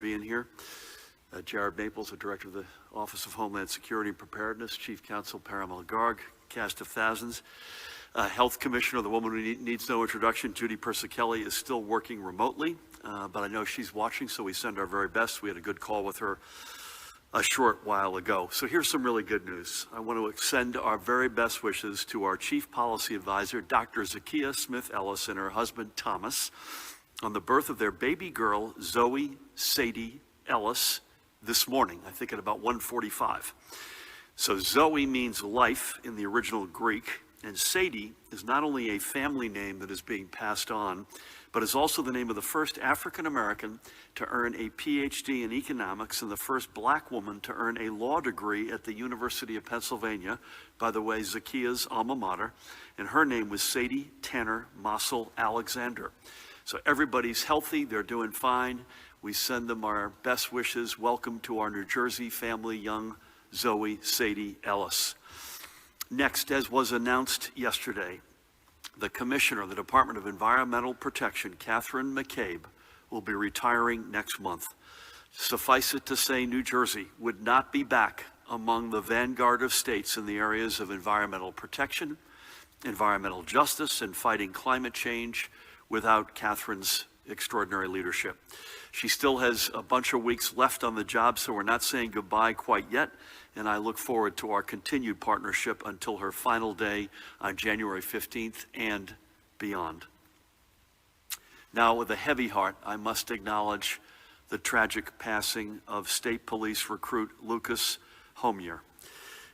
being here. Jared Maples, the Director of the Office of Homeland Security and Preparedness, Chief Counsel Parimal Garg, cast of thousands. Health Commissioner, the woman who needs no introduction, Judy Persicelli, is still working remotely, but I know she's watching, so we send our very best. We had a good call with her a short while ago. So here's some really good news. I want to extend our very best wishes to our Chief Policy Advisor, Dr. Zakiya Smith Ellis, and her husband, Thomas, on the birth of their baby girl, Zoe Sadie Ellis, this morning, I think at about 1:45. So Zoe means life in the original Greek, and Sadie is not only a family name that is being passed on, but is also the name of the first African American to earn a PhD in economics and the first black woman to earn a law degree at the University of Pennsylvania, by the way, Zakiya's alma mater, and her name was Sadie Tanner Mossel Alexander. So everybody's healthy, they're doing fine. We send them our best wishes. Welcome to our New Jersey family, young Zoe Sadie Ellis. Next, as was announced yesterday, the Commissioner of the Department of Environmental Protection, Catherine McCabe, will be retiring next month. Suffice it to say, New Jersey would not be back among the vanguard of states in the areas of environmental protection, environmental justice, and fighting climate change without Catherine's extraordinary leadership. She still has a bunch of weeks left on the job, so we're not saying goodbye quite yet, and I look forward to our continued partnership until her final day on January 15th and beyond. Now, with a heavy heart, I must acknowledge the tragic passing of State Police recruit Lucas Homier.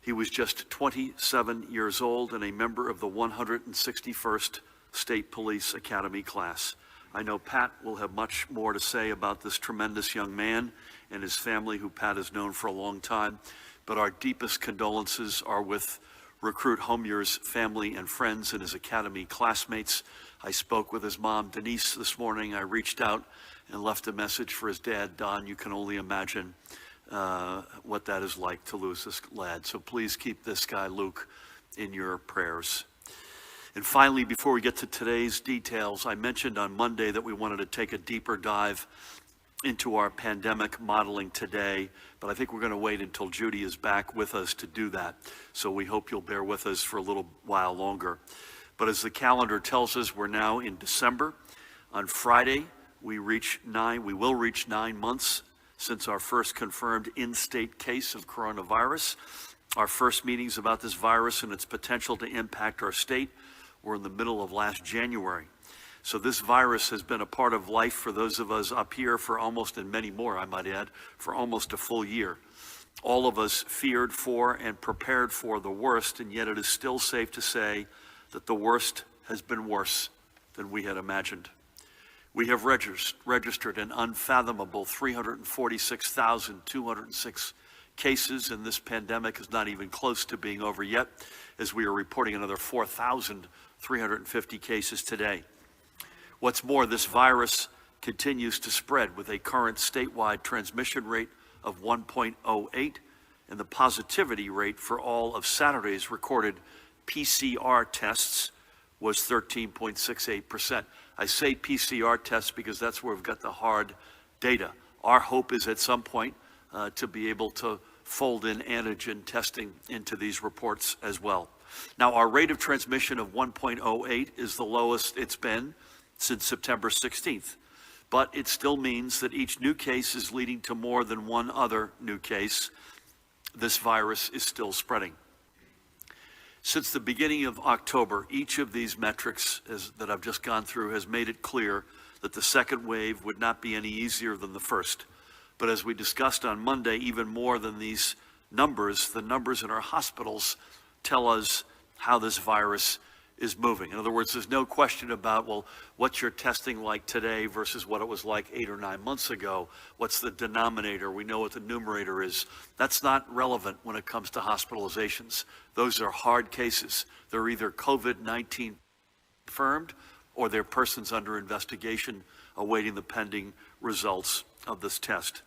He was just 27 years old and a member of the 161st State Police Academy class. I know Pat will have much more to say about this tremendous young man and his family, who Pat has known for a long time, but our deepest condolences are with recruit Homier's family and friends and his academy classmates. I spoke with his mom, Denise, this morning. I reached out and left a message for his dad, Don. You can only imagine what that is like to lose this lad. So please keep this guy, Luke, in your prayers. And finally, before we get to today's details, I mentioned on Monday that we wanted to take a deeper dive into our pandemic modeling today, but I think we're going to wait until Judy is back with us to do that. So we hope you'll bear with us for a little while longer. But as the calendar tells us, we're now in December. On Friday, we will reach 9 months since our first confirmed in-state case of coronavirus. Our first meetings about this virus and its potential to impact our state were in the middle of last January. So this virus has been a part of life for those of us up here for almost, and many more I might add, for almost a full year. All of us feared for and prepared for the worst, and yet it is still safe to say that the worst has been worse than we had imagined. We have registered an unfathomable 346,206 cases, and this pandemic is not even close to being over yet, as we are reporting another 4,350 cases today. What's more, this virus continues to spread with a current statewide transmission rate of 1.08, and the positivity rate for all of Saturday's recorded PCR tests was 13.68%. I say PCR tests because that's where we've got the hard data. Our hope is at some point to be able to fold in antigen testing into these reports as well. Now, our rate of transmission of 1.08 is the lowest it's been since September 16th, but it still means that each new case is leading to more than one other new case. This virus is still spreading. Since the beginning of October, each of these metrics that I've just gone through has made it clear that the second wave would not be any easier than the first. But as we discussed on Monday, even more than these numbers, the numbers in our hospitals tell us how this virus is moving. In other words, there's no question about, well, what's your testing like today versus what it was like 8 or 9 months ago? What's the denominator? We know what the numerator is. That's not relevant when it comes to hospitalizations. Those are hard cases. They're either COVID-19 confirmed or they're persons under investigation awaiting the pending results of this test.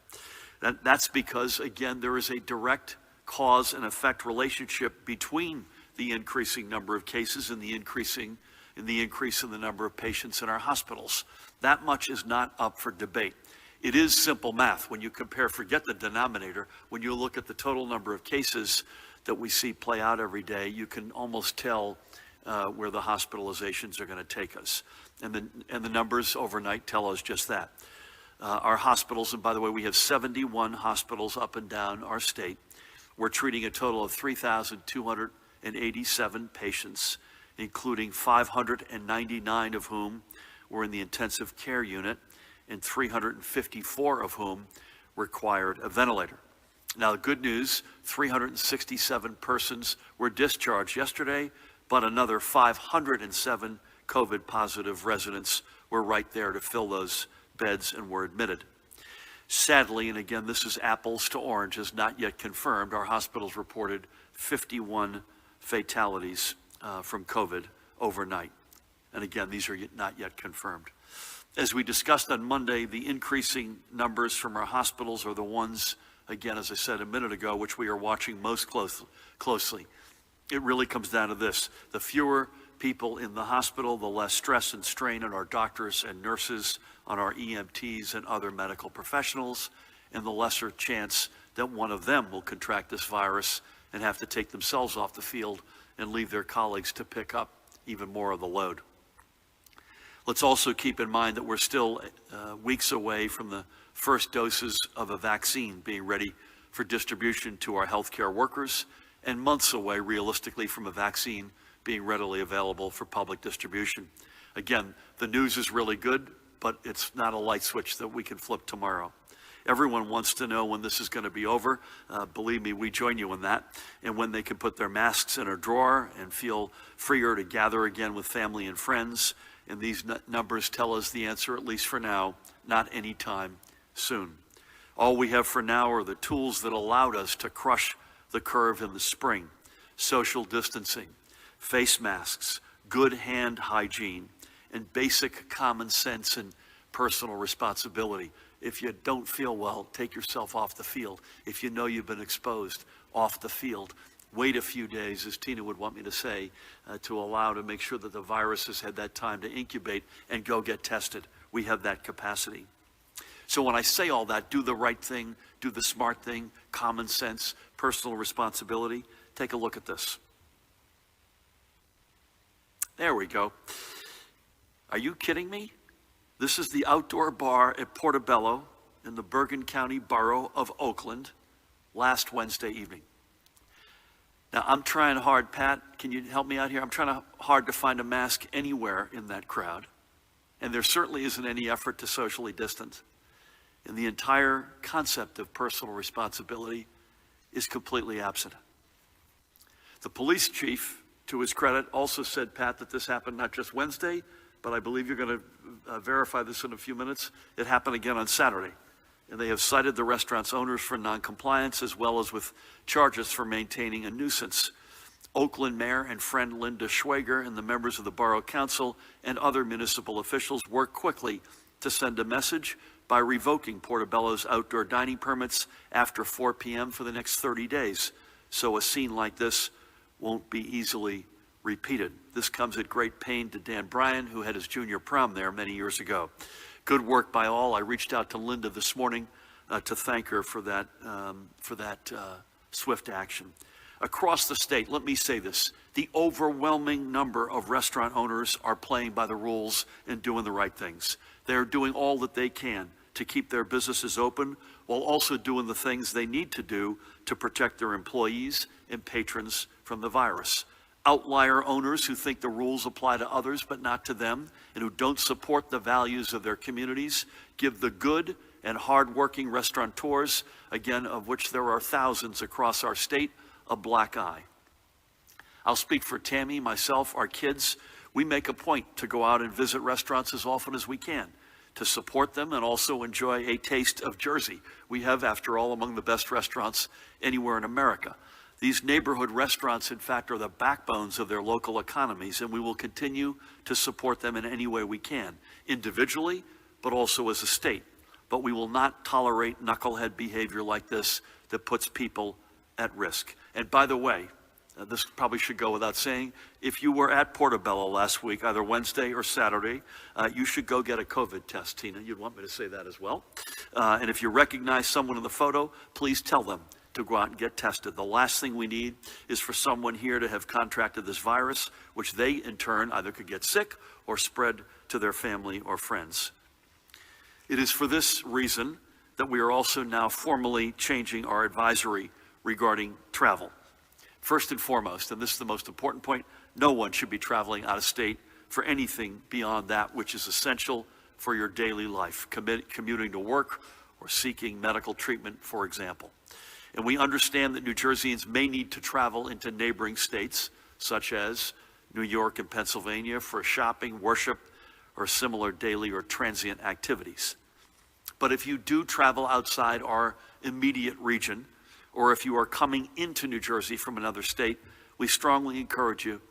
That's because, again, there is a direct cause and effect relationship between the increasing number of cases and the increase in the number of patients in our hospitals. That much is not up for debate. it is simple math. When you compare, forget the denominator, when you look at the total number of cases that we see play out every day, you can almost tell where the hospitalizations are going to take us. And the numbers overnight tell us just that. Our hospitals, and by the way, we have 71 hospitals up and down our state. We're treating a total of 3,287 patients, including 599 of whom were in the intensive care unit, and 354 of whom required a ventilator. Now, the good news, 367 persons were discharged yesterday, but another 507 COVID-positive residents were right there to fill those beds and were admitted. Sadly, and again, this is apples to oranges, not yet confirmed, our hospitals reported 51 fatalities from COVID overnight. And again, these are not yet confirmed. As we discussed on Monday, the increasing numbers from our hospitals are the ones, again, as I said a minute ago, which we are watching most closely. It really comes down to this. The fewer people in the hospital, the less stress and strain on our doctors and nurses, on our EMTs and other medical professionals, and the lesser chance that one of them will contract this virus and have to take themselves off the field and leave their colleagues to pick up even more of the load. Let's also keep in mind that we're still weeks away from the first doses of a vaccine being ready for distribution to our healthcare workers, and months away, realistically, from a vaccine being readily available for public distribution. Again, the news is really good, but it's not a light switch that we can flip tomorrow. Everyone wants to know when this is going to be over. Believe me, we join you in that. And when they can put their masks in a drawer and feel freer to gather again with family and friends. And these numbers tell us the answer, at least for now, not anytime soon. All we have for now are the tools that allowed us to crush the curve in the spring: social distancing, face masks, good hand hygiene, and basic common sense and personal responsibility. If you don't feel well, take yourself off the field. If you know you've been exposed, off the field. Wait a few days, as Tina would want me to say, to make sure that the virus has had that time to incubate, and go get tested. We have that capacity. So when I say all that, do the right thing, do the smart thing, common sense, personal responsibility, take a look at this. There we go. Are you kidding me? This is the outdoor bar at Portobello in the Bergen County borough of Oakland last Wednesday evening. Now, I'm trying hard, Pat, can you help me out here? I'm trying hard to find a mask anywhere in that crowd, and there certainly isn't any effort to socially distance. And the entire concept of personal responsibility is completely absent. The police chief, to his credit, also said, Pat, that this happened not just Wednesday, but I believe you're going to verify this in a few minutes. It happened again on Saturday. And they have cited the restaurant's owners for noncompliance, as well as with charges for maintaining a nuisance. Oakland Mayor and friend Linda Schwager and the members of the Borough Council and other municipal officials worked quickly to send a message by revoking Portobello's outdoor dining permits after 4 p.m. for the next 30 days. So a scene like this won't be easily repeated. This comes at great pain to Dan Bryan, who had his junior prom there many years ago. Good work by all. I reached out to Linda this morning to thank her for that swift action. Across the state, let me say this, the overwhelming number of restaurant owners are playing by the rules and doing the right things. They're doing all that they can to keep their businesses open, while also doing the things they need to do to protect their employees and patrons from the virus. Outlier owners who think the rules apply to others but not to them, and who don't support the values of their communities, give the good and hardworking restaurateurs, again, of which there are thousands across our state, a black eye. I'll speak for Tammy, myself, our kids. We make a point to go out and visit restaurants as often as we can, to support them and also enjoy a taste of Jersey. We have, after all, among the best restaurants anywhere in America. These neighborhood restaurants, in fact, are the backbones of their local economies, and we will continue to support them in any way we can, individually, but also as a state. But we will not tolerate knucklehead behavior like this that puts people at risk. And by the way, This probably should go without saying. If you were at Portobello last week, either Wednesday or Saturday, you should go get a COVID test, Tina. You'd want me to say that as well. And if you recognize someone in the photo, please tell them to go out and get tested. The last thing we need is for someone here to have contracted this virus, which they in turn either could get sick or spread to their family or friends. It is for this reason that we are also now formally changing our advisory regarding travel. First and foremost, and this is the most important point, no one should be traveling out of state for anything beyond that which is essential for your daily life, commuting to work or seeking medical treatment, for example. And we understand that New Jerseyans may need to travel into neighboring states, such as New York and Pennsylvania, for shopping, worship, or similar daily or transient activities. But if you do travel outside our immediate region, or if you are coming into New Jersey from another state, we strongly encourage you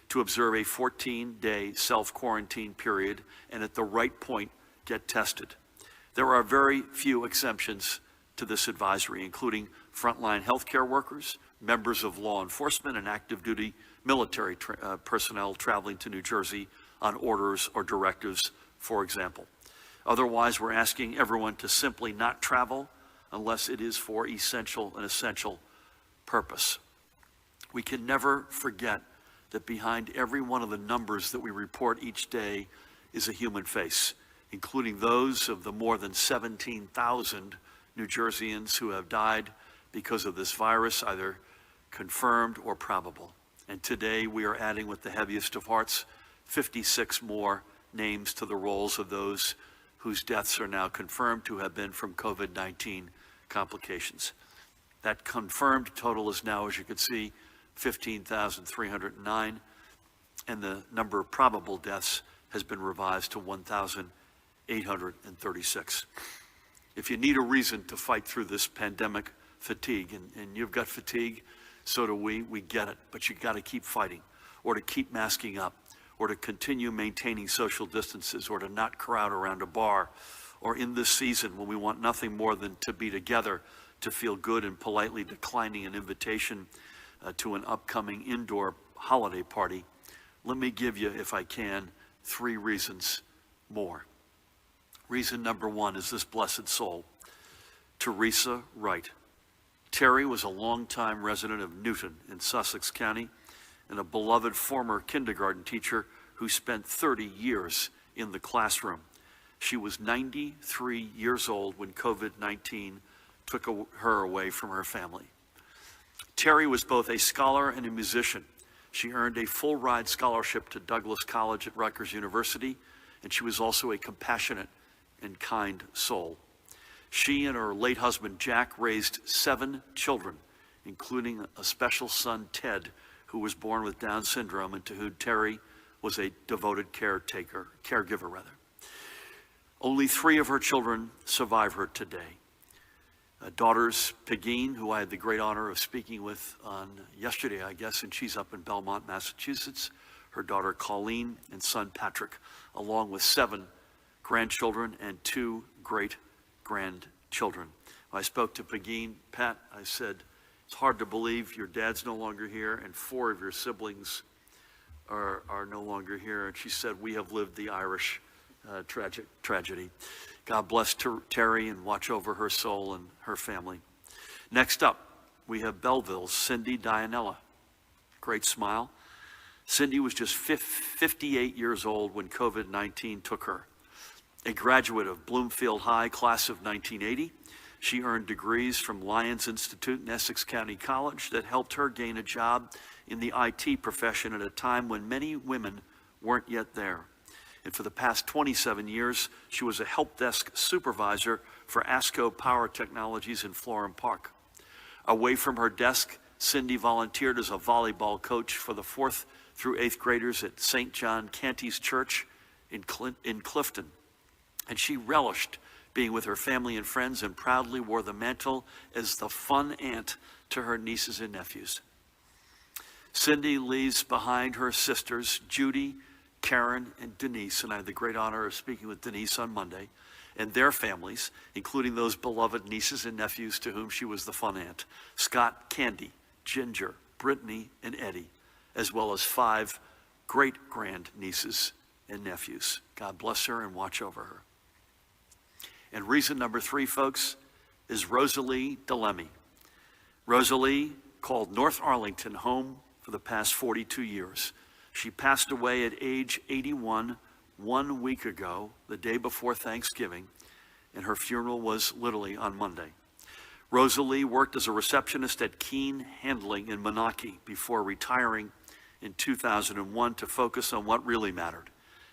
to observe a 14-day self-quarantine period and at the right point, get tested. There are very few exceptions to this advisory, including frontline healthcare workers, members of law enforcement, and active duty military personnel traveling to New Jersey on orders or directives, for example. Otherwise, we're asking everyone to simply not travel unless it is for an essential purpose. We can never forget that behind every one of the numbers that we report each day is a human face, including those of the more than 17,000 New Jerseyans who have died because of this virus, either confirmed or probable. And today we are adding, with the heaviest of hearts, 56 more names to the rolls of those whose deaths are now confirmed to have been from COVID-19 complications. That confirmed total is now, as you can see, 15,309, and the number of probable deaths has been revised to 1,836. If you need a reason to fight through this pandemic fatigue, and you've got fatigue, so do we get it, but you got to keep fighting, or to keep masking up, or to continue maintaining social distances, or to not crowd around a bar, or in this season when we want nothing more than to be together, to feel good and politely declining an invitation to an upcoming indoor holiday party, let me give you, if I can, 3 reasons more. Reason number 1 is this blessed soul, Teresa Wright. Terry was a longtime resident of Newton in Sussex County and a beloved former kindergarten teacher who spent 30 years in the classroom. She was 93 years old when COVID-19 took her away from her family. Terry was both a scholar and a musician. She earned a full-ride scholarship to Douglas College at Rutgers University, and she was also a compassionate and kind soul. She and her late husband, Jack, raised 7 children, including a special son, Ted, who was born with Down syndrome and to whom Terry was a devoted caregiver. Only 3 of her children survive her today. Daughters Pegeen, who I had the great honor of speaking with on yesterday, I guess, and she's up in Belmont, Massachusetts. Her daughter Colleen and son Patrick, along with 7 grandchildren and 2 great-grandchildren. When I spoke to Pegeen, Pat, I said, it's hard to believe your dad's no longer here and 4 of your siblings are no longer here. And she said, we have lived the Irish tragedy. God bless Terry and watch over her soul and her family. Next up, we have Belleville's Cindy Dianella. Great smile. Cindy was just 58 years old when COVID-19 took her. A graduate of Bloomfield High, class of 1980, she earned degrees from Lyons Institute and Essex County College that helped her gain a job in the IT profession at a time when many women weren't yet there. And for the past 27 years, she was a help desk supervisor for ASCO Power Technologies in Florham Park. Away from her desk, Cindy volunteered as a volleyball coach for the 4th through 8th graders at St. John Canty's Church in Clifton. And she relished being with her family and friends and proudly wore the mantle as the fun aunt to her nieces and nephews. Cindy leaves behind her sisters, Judy, Karen, and Denise, and I had the great honor of speaking with Denise on Monday, and their families, including those beloved nieces and nephews to whom she was the fun aunt: Scott, Candy, Ginger, Brittany and Eddie, as well as 5 great-grandnieces and nephews. God bless her and watch over her. And reason number 3, folks, is Rosalie DeLemme. Rosalie called North Arlington home for the past 42 years. She passed away at age 81 1 week ago, the day before Thanksgiving, and her funeral was literally on Monday. Rosalie worked as a receptionist at Keene Handling in Moonachie before retiring in 2001 to focus on what really mattered,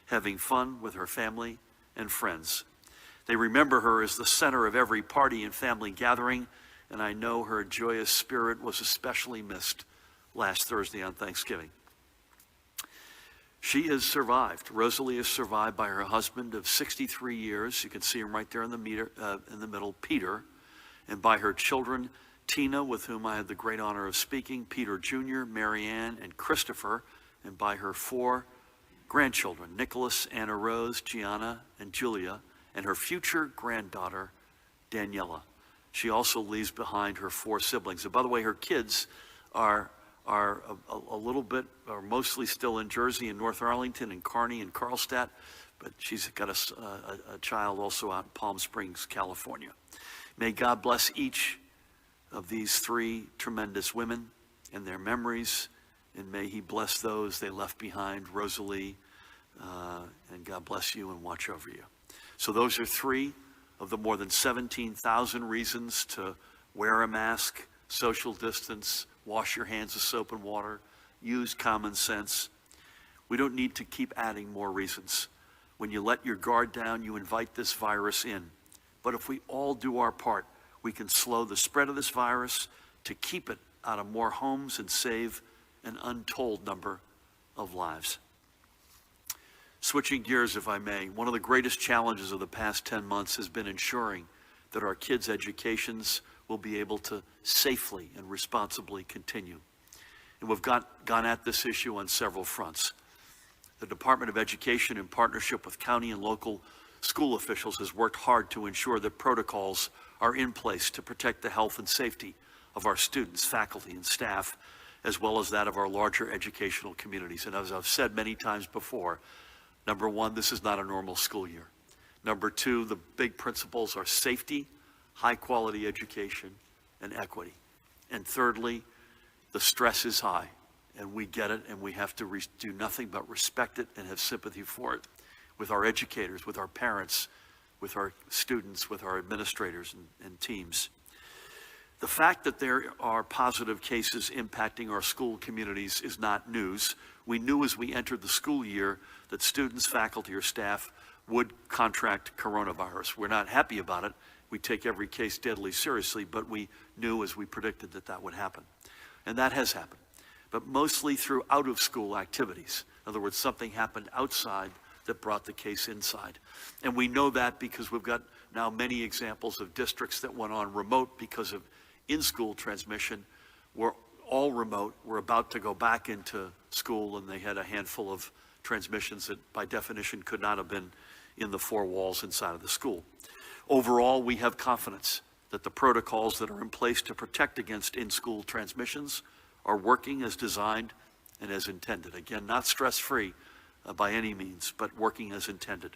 having fun with her family and friends. They remember her as the center of every party and family gathering, and I know her joyous spirit was especially missed last Thursday on Thanksgiving. She is survived. Rosalie is survived by her husband of 63 years. You can see him right there in the middle, Peter, and by her children, Tina, with whom I had the great honor of speaking, Peter Jr., Marianne, and Christopher, and by her 4 grandchildren, Nicholas, Anna Rose, Gianna, and Julia, and her future granddaughter, Daniela. She also leaves behind her 4 siblings. And by the way, her kids are a little bit, are mostly still in Jersey and North Arlington and Kearney and Carlstadt, but she's got a child also out in Palm Springs, California. May God bless each of these 3 tremendous women and their memories, and may he bless those they left behind, Rosalie, and God bless you and watch over you. So those are 3 of the more than 17,000 reasons to wear a mask, social distance, wash your hands with soap and water, use common sense. We don't need to keep adding more reasons. When you let your guard down, you invite this virus in. But if we all do our part, we can slow the spread of this virus to keep it out of more homes and save an untold number of lives. Switching gears, if I may, one of the greatest challenges of the past 10 months has been ensuring that our kids' educations will be able to safely and responsibly continue. And we've gone at this issue on several fronts. The Department of Education, in partnership with county and local school officials, has worked hard to ensure that protocols are in place to protect the health and safety of our students, faculty, and staff, as well as that of our larger educational communities. And as I've said many times before, number 1, this is not a normal school year. Number 2, the big principles are safety, high-quality education, and equity. And thirdly, the stress is high, and we get it, and we have to do nothing but respect it and have sympathy for it with our educators, with our parents, with our students, with our administrators and teams. The fact that there are positive cases impacting our school communities is not news. We knew as we entered the school year that students, faculty, or staff would contract coronavirus. We're not happy about it. We take every case deadly seriously, but we knew as we predicted that that would happen. And that has happened, but mostly through out-of-school activities. In other words, something happened outside that brought the case inside. And we know that because we've got now many examples of districts that went on remote because of in-school transmission. We're all remote. We're about to go back into school, and they had a handful of transmissions that by definition could not have been in the 4 walls inside of the school. Overall, we have confidence that the protocols that are in place to protect against in-school transmissions are working as designed and as intended. Again, not stress-free by any means, but working as intended.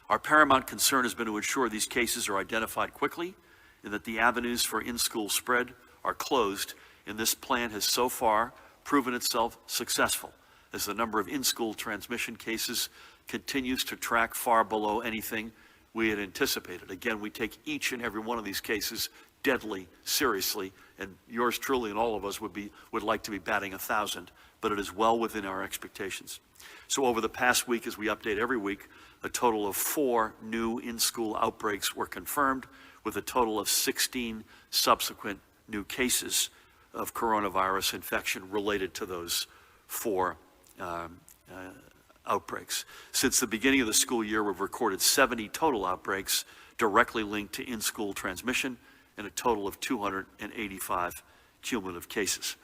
Our paramount concern has been to ensure these cases are identified quickly and that the avenues for in-school spread are closed, and this plan has so far proven itself successful as the number of in-school transmission cases continues to track far below anything we had anticipated. Again, we take each and every one of these cases deadly seriously, and yours truly and all of us would like to be batting 1,000, but it is well within our expectations. So over the past week, as we update every week, a total of 4 new in-school outbreaks were confirmed, with a total of 16 subsequent new cases of coronavirus infection related to those 4 outbreaks. Since the beginning of the school year, we've recorded 70 total outbreaks directly linked to in-school transmission and a total of 285 cumulative cases.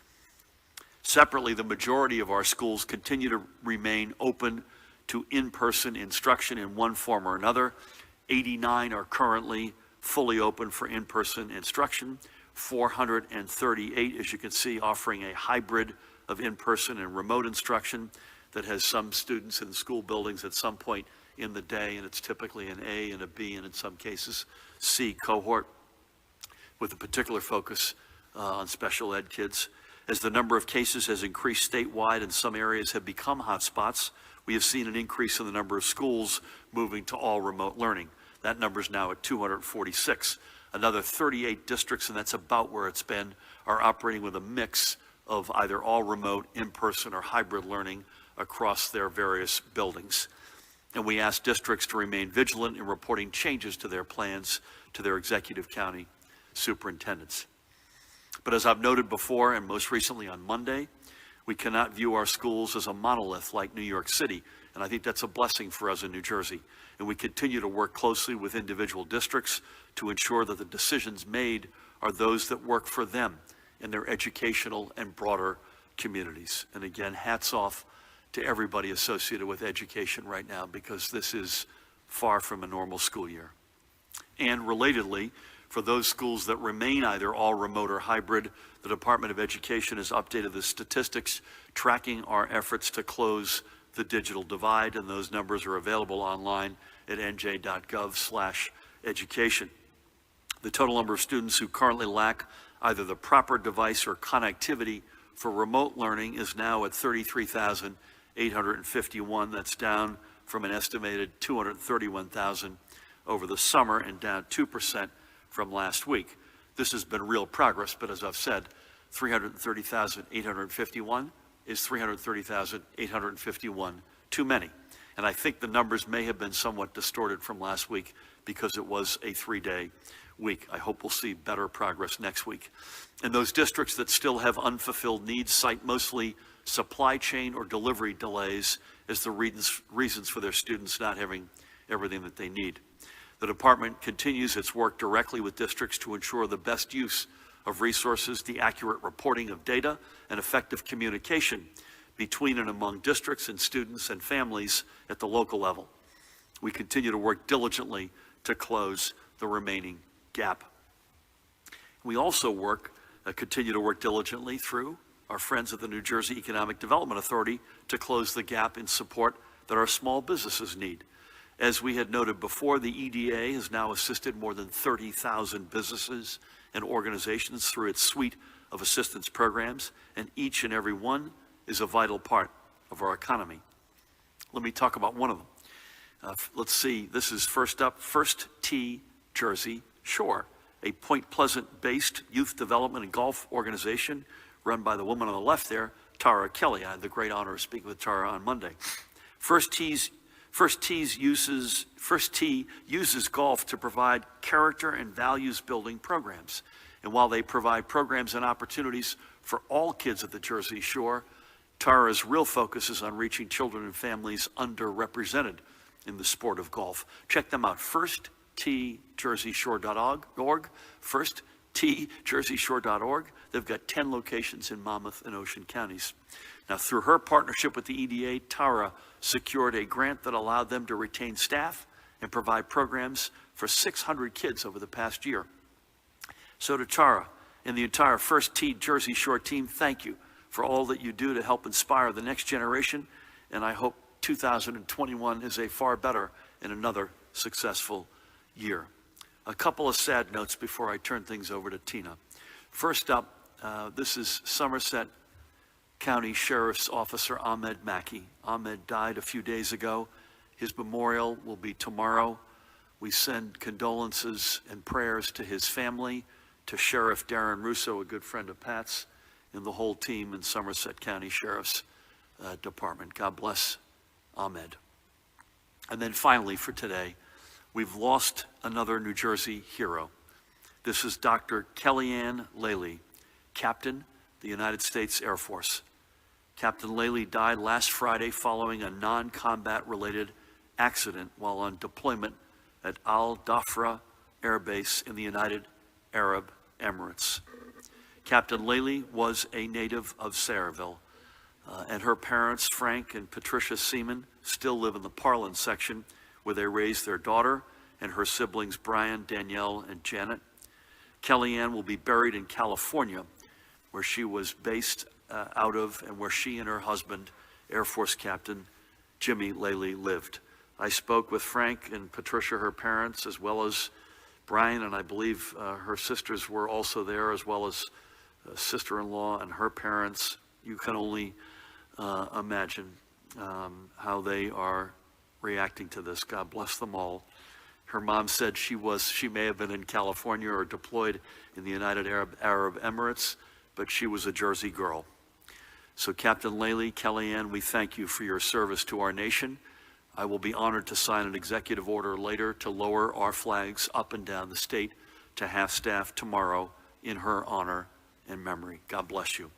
Separately, the majority of our schools continue to remain open to in-person instruction in one form or another. 89 are currently fully open for in-person instruction, 438, as you can see, offering a hybrid of in-person and remote instruction that has some students in school buildings at some point in the day, and it's typically an A and a B, and in some cases, C cohort, with a particular focus on special ed kids. As the number of cases has increased statewide and some areas have become hotspots, we have seen an increase in the number of schools moving to all remote learning. That number is now at 246. Another 38 districts, and that's about where it's been, are operating with a mix of either all remote, in-person, or hybrid learning across their various buildings. And we ask districts to remain vigilant in reporting changes to their plans to their executive county superintendents. But as I've noted before, and most recently on Monday, we cannot view our schools as a monolith like New York City, and I think that's a blessing for us in New Jersey. And we continue to work closely with individual districts to ensure that the decisions made are those that work for them in their educational and broader communities. And again, hats off to everybody associated with education right now, because this is far from a normal school year. And relatedly, for those schools that remain either all remote or hybrid, the Department of Education has updated the statistics tracking our efforts to close the digital divide, and those numbers are available online at nj.gov/education. The total number of students who currently lack either the proper device or connectivity for remote learning is now at 33,851. That's down from an estimated 231,000 over the summer and down 2% from last week. This has been real progress, but as I've said, 330,851 is 330,851 too many. And I think the numbers may have been somewhat distorted from last week because it was a 3-day week. I hope we'll see better progress next week. And those districts that still have unfulfilled needs cite mostly supply chain or delivery delays as the reasons for their students not having everything that they need. The department continues its work directly with districts to ensure the best use of resources, the accurate reporting of data, and effective communication between and among districts and students and families at the local level. We continue to work diligently to close the remaining gap. We also continue to work diligently through our friends at the New Jersey Economic Development Authority to close the gap in support that our small businesses need. As we had noted before, the EDA has now assisted more than 30,000 businesses and organizations through its suite of assistance programs, and each and every one is a vital part of our economy. Let me talk about one of them. Let's see, this is first up, First Tee Jersey Shore, a Point Pleasant-based youth development and golf organization run by the woman on the left there, Tara Kelly. I had the great honor of speaking with Tara on Monday. First Tee uses golf to provide character and values building programs. And while they provide programs and opportunities for all kids at the Jersey Shore, Tara's real focus is on reaching children and families underrepresented in the sport of golf. Check them out, firstteejerseyshore.org, firstteejerseyshore.org. They've got 10 locations in Monmouth and Ocean counties. Now, through her partnership with the EDA, Tara secured a grant that allowed them to retain staff and provide programs for 600 kids over the past year. So to Tara and the entire First Tee Jersey Shore team, thank you for all that you do to help inspire the next generation, and I hope 2021 is a far better and another successful year. A couple of sad notes before I turn things over to Tina. First up, this is Somerset County Sheriff's Officer Ahmed Mackey. Ahmed died a few days ago. His memorial will be tomorrow. We send condolences and prayers to his family, to Sheriff Darren Russo, a good friend of Pat's, and the whole team in Somerset County Sheriff's Department. God bless Ahmed. And then finally for today, we've lost another New Jersey hero. This is Dr. Kellyanne Laley, Captain, the United States Air Force. Captain Laley died last Friday following a non-combat related accident while on deployment at Al Dhafra Air Base in the United Arab Emirates. Captain Laley was a native of Sayreville, and her parents, Frank and Patricia Seaman, still live in the Parlin section where they raised their daughter and her siblings Brian, Danielle, and Janet. Kellyanne will be buried in California, where she was based out of and where she and her husband, Air Force Captain Jimmy Laley, lived. I spoke with Frank and Patricia, her parents, as well as Brian, and I believe her sisters were also there, as well as sister-in-law and her parents. You can only imagine how they are reacting to this. God bless them all. Her mom said she may have been in California or deployed in the United Arab Emirates, but she was a Jersey girl. So Captain Laley, Kellyanne, we thank you for your service to our nation. I will be honored to sign an executive order later to lower our flags up and down the state to half-staff tomorrow in her honor and memory. God bless you.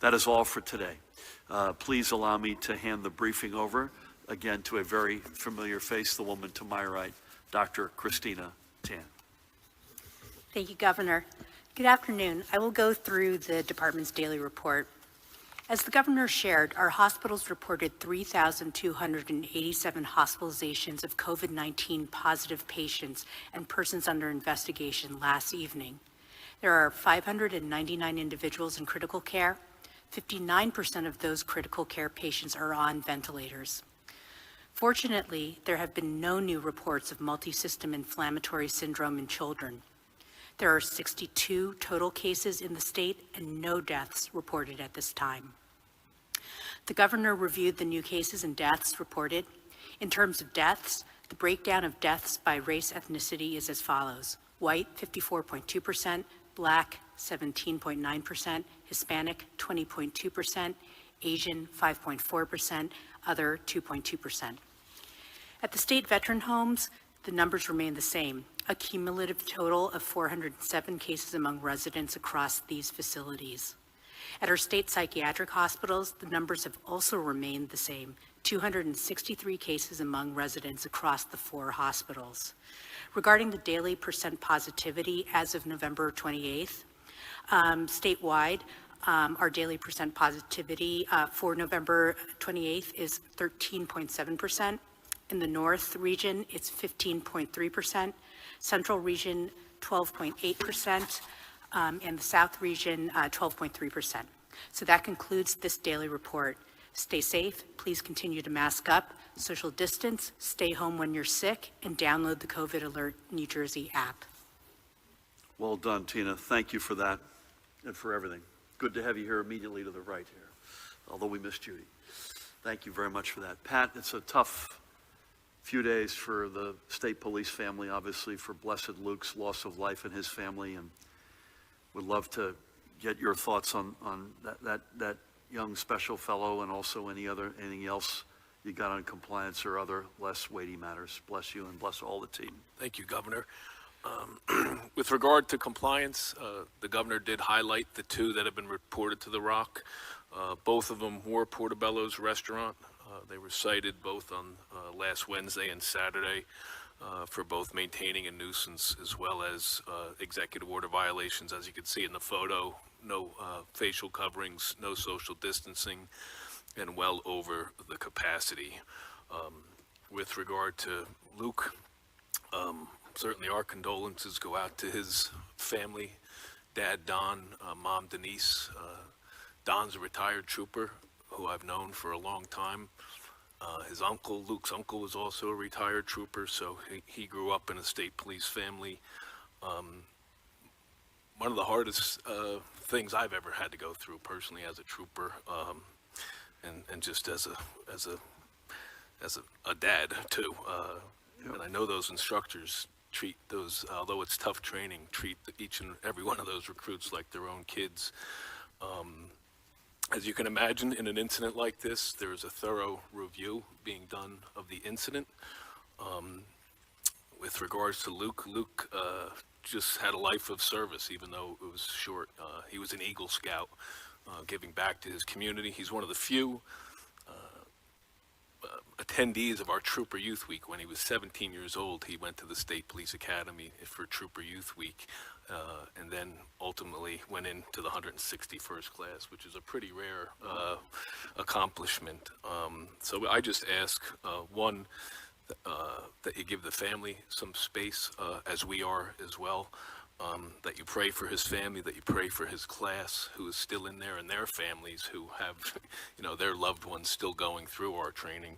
That is all for today. Please allow me to hand the briefing over again to a very familiar face, the woman to my right, Dr. Christina Tan. Thank you, Governor. Good afternoon. I will go through the department's daily report. As the governor shared, our hospitals reported 3,287 hospitalizations of COVID-19 positive patients and persons under investigation last evening. There are 599 individuals in critical care. 59% of those critical care patients are on ventilators. Fortunately, there have been no new reports of multisystem inflammatory syndrome in children. There are 62 total cases in the state and no deaths reported at this time. The governor reviewed the new cases and deaths reported. In terms of deaths, the breakdown of deaths by race ethnicity is as follows: white 54.2%, Black 17.9%, Hispanic 20.2%, Asian 5.4%, other 2.2%. At the state veteran homes, the numbers remain the same, a cumulative total of 407 cases among residents across these facilities. At our state psychiatric hospitals, the numbers have also remained the same, 263 cases among residents across the 4 hospitals. Regarding the daily percent positivity as of November 28th, statewide, our daily percent positivity for November 28th is 13.7%. In the North region, it's 15.3%, Central region 12.8%, and the South region 12.3%. So that concludes this daily report. Stay safe, please continue to mask up, social distance, stay home when you're sick, and download the COVID Alert New Jersey app. Well done, Tina. Thank you for that and for everything. Good to have you here immediately to the right here, although we missed Judy. Thank you very much for that. Pat, it's a tough few days for the state police family, obviously, for Blessed Luke's loss of life and his family, and would love to get your thoughts on that young special fellow, and also anything else you got on compliance or other less weighty matters. Bless you and bless all the team. Thank you, Governor. With regard to compliance, the governor did highlight the 2 that have been reported to the Rock. Both of them were Portobello's restaurant. They were cited both on last Wednesday and Saturday for both maintaining a nuisance as well as executive order violations. As you can see in the photo, no facial coverings, no social distancing, and well over the capacity. With regard to Luke, certainly our condolences go out to his family, Dad Don, Mom Denise. Don's a retired trooper who I've known for a long time. His uncle, Luke's uncle, was also a retired trooper, so he grew up in a state police family. One of the hardest things I've ever had to go through personally as a trooper, and just as a dad too. And I know those instructors treat those, although it's tough training, treat each and every one of those recruits like their own kids. As you can imagine, in an incident like this, there is a thorough review being done of the incident. With regards to Luke, just had a life of service, even though it was short. He was an Eagle Scout, giving back to his community. He's one of the few attendees of our Trooper Youth Week. When he was 17 years old, he went to the State Police Academy for Trooper Youth Week, and then ultimately went into the 161st class, which is a pretty rare accomplishment. So I just ask, one, that you give the family some space, as we are as well, that you pray for his family, that you pray for his class who is still in there, and their families who have, their loved ones still going through our training,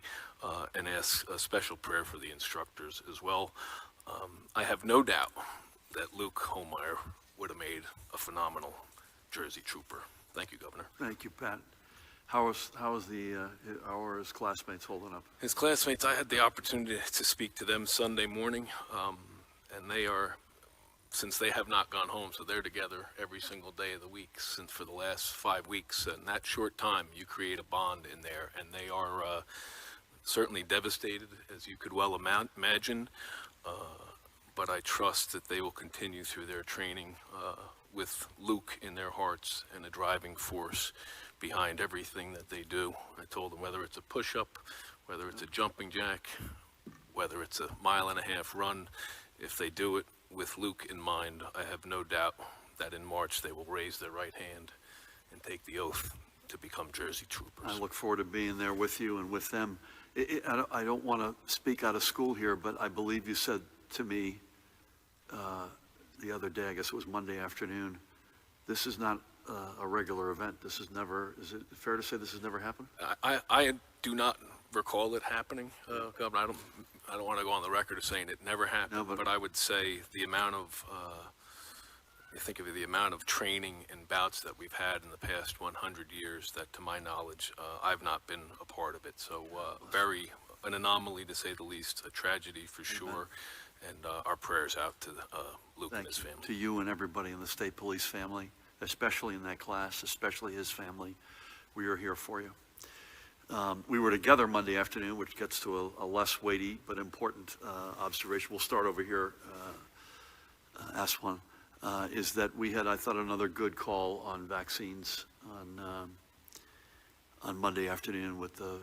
and ask a special prayer for the instructors as well. I have no doubt that Luke Holmeyer would have made a phenomenal Jersey Trooper. Thank you, Governor. Thank you, Pat. How are his classmates holding up? His classmates, I had the opportunity to speak to them Sunday morning, and they are, since they have not gone home, so they're together every single day of the week since for the last 5 weeks. In that short time, you create a bond in there, and they are certainly devastated, as you could well imagine, but I trust that they will continue through their training with Luke in their hearts and a driving force behind everything that they do. I told them whether it's a push-up, whether it's a jumping jack, whether it's a 1.5-mile run, if they do it with Luke in mind, I have no doubt that in March they will raise their right hand and take the oath to become Jersey Troopers. I look forward to being there with you and with them. I don't want to speak out of school here, but I believe you said to me the other day, I guess it was Monday afternoon, this is not a regular event. Is it fair to say this has never happened? I do not recall it happening, Governor. I don't want to go on the record of saying it never happened, No, but I would say the amount of, you think of the amount of training and bouts that we've had in the past 100 years that, to my knowledge, I've not been a part of it. So an anomaly to say the least, a tragedy for sure, and our prayers out to Luke and his family. To you and everybody in the state police family, especially in that class, especially his family. We are here for you. We were together Monday afternoon, which gets to a less weighty but important observation. We'll start over here, Aswan, is that we had, I thought, another good call on vaccines on Monday afternoon with the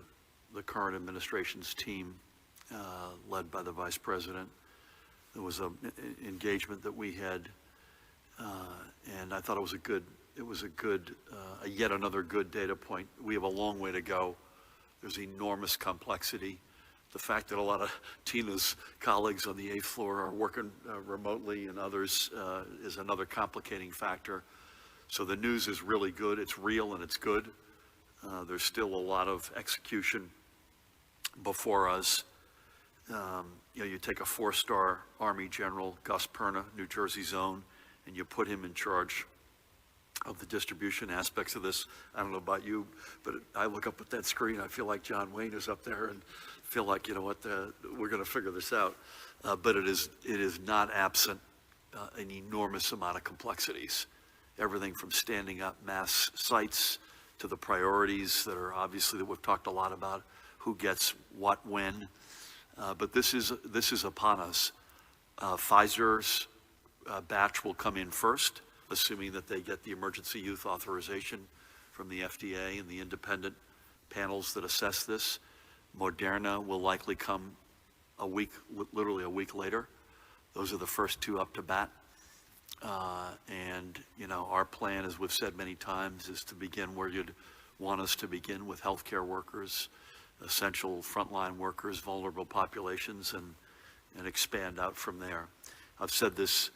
current administration's team, led by the Vice President. There was an engagement that we had, and I thought it was yet another good data point. We have a long way to go. There's enormous complexity. The fact that a lot of Tina's colleagues on the 8th floor are working remotely and others is another complicating factor. So the news is really good. It's real and it's good. There's still a lot of execution before us. You take a 4-star Army General, Gus Perna, New Jersey zone, and you put him in charge of the distribution aspects of this. I don't know about you, but I look up at that screen, I feel like John Wayne is up there and feel like, we're going to figure this out. But it is not absent an enormous amount of complexities. Everything from standing up mass sites to the priorities that are obviously that we've talked a lot about, who gets what when. But this is upon us. Pfizer's batch will come in first, assuming that they get the emergency use authorization from the FDA and the independent panels that assess this. Moderna will likely come literally a week later. Those are the first two up to bat. And our plan, as we've said many times, is to begin where you'd want us to begin, with healthcare workers, essential frontline workers, vulnerable populations, and expand out from there. I've said this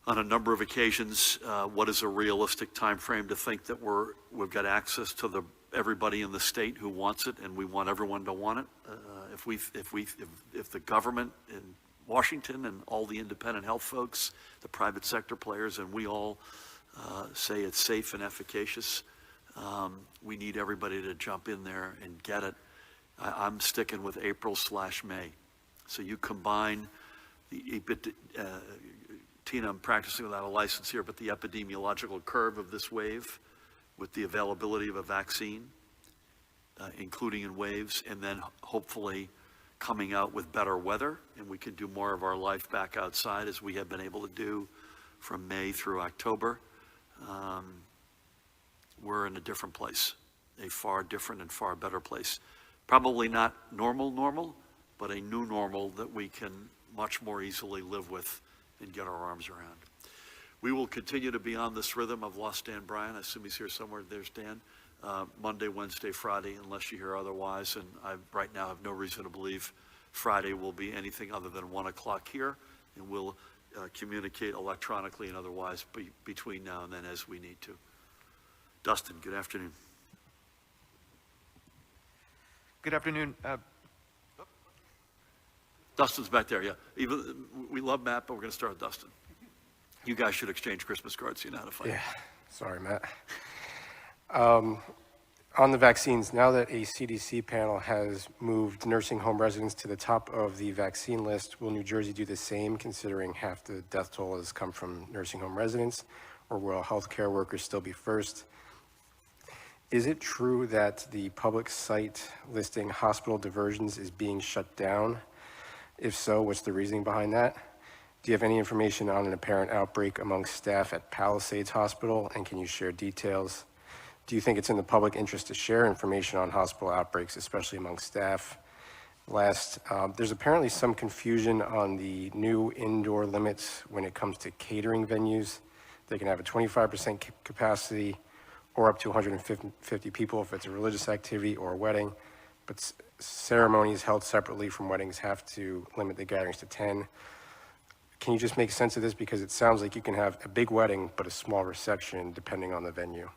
on a number of occasions. What is a realistic time frame to think that we've got access to everybody in the state who wants it, and we want everyone to want it? If the government in Washington and all the independent health folks, the private sector players, and we all say it's safe and efficacious, we need everybody to jump in there and get it. I'm sticking with April/May. So you combine Tina, I'm practicing without a license here, but the epidemiological curve of this wave with the availability of a vaccine, including in waves, and then hopefully coming out with better weather, and we can do more of our life back outside as we have been able to do from May through October. We're in a different place, a far different and far better place. Probably not normal, but a new normal that we can much more easily live with and get our arms around. We will continue to be on this rhythm. I've lost Dan Bryan. I assume he's here somewhere. There's Dan. Monday, Wednesday, Friday, unless you hear otherwise. And I right now have no reason to believe Friday will be anything other than 1 o'clock here, and we'll communicate electronically and otherwise between now and then as we need to. Dustin, good afternoon. Good afternoon. Dustin's back there, yeah. We love Matt, but we're going to start with Dustin. You guys should exchange Christmas cards so you know how to fight. Yeah, sorry, Matt. On the vaccines, now that a CDC panel has moved nursing home residents to the top of the vaccine list, will New Jersey do the same, considering half the death toll has come from nursing home residents, or will healthcare workers still be first? Is it true that the public site listing hospital diversions is being shut down? If so, what's the reasoning behind that? Do you have any information on an apparent outbreak among staff at Palisades Hospital, and can you share details? Do you think it's in the public interest to share information on hospital outbreaks, especially among staff? Last, there's apparently some confusion on the new indoor limits when it comes to catering venues. They can have a 25% capacity or up to 150 people if it's a religious activity or a wedding, but ceremonies held separately from weddings have to limit the gatherings to 10. Can you just make sense of this? Because it sounds like you can have a big wedding, but a small reception depending on the venue.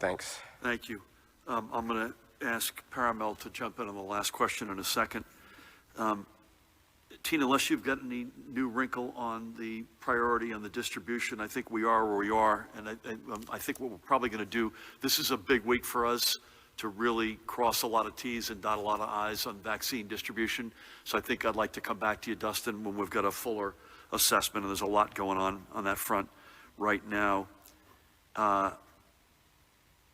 Thanks. Thank you. I'm going to ask Paramel to jump in on the last question in a second. Tina, unless you've got any new wrinkle on the priority on the distribution, I think we are where we are. And I think what we're probably going to do, this is a big week for us to really cross a lot of T's and dot a lot of I's on vaccine distribution. So I think I'd like to come back to you, Dustin, when we've got a fuller assessment, and there's a lot going on that front right now.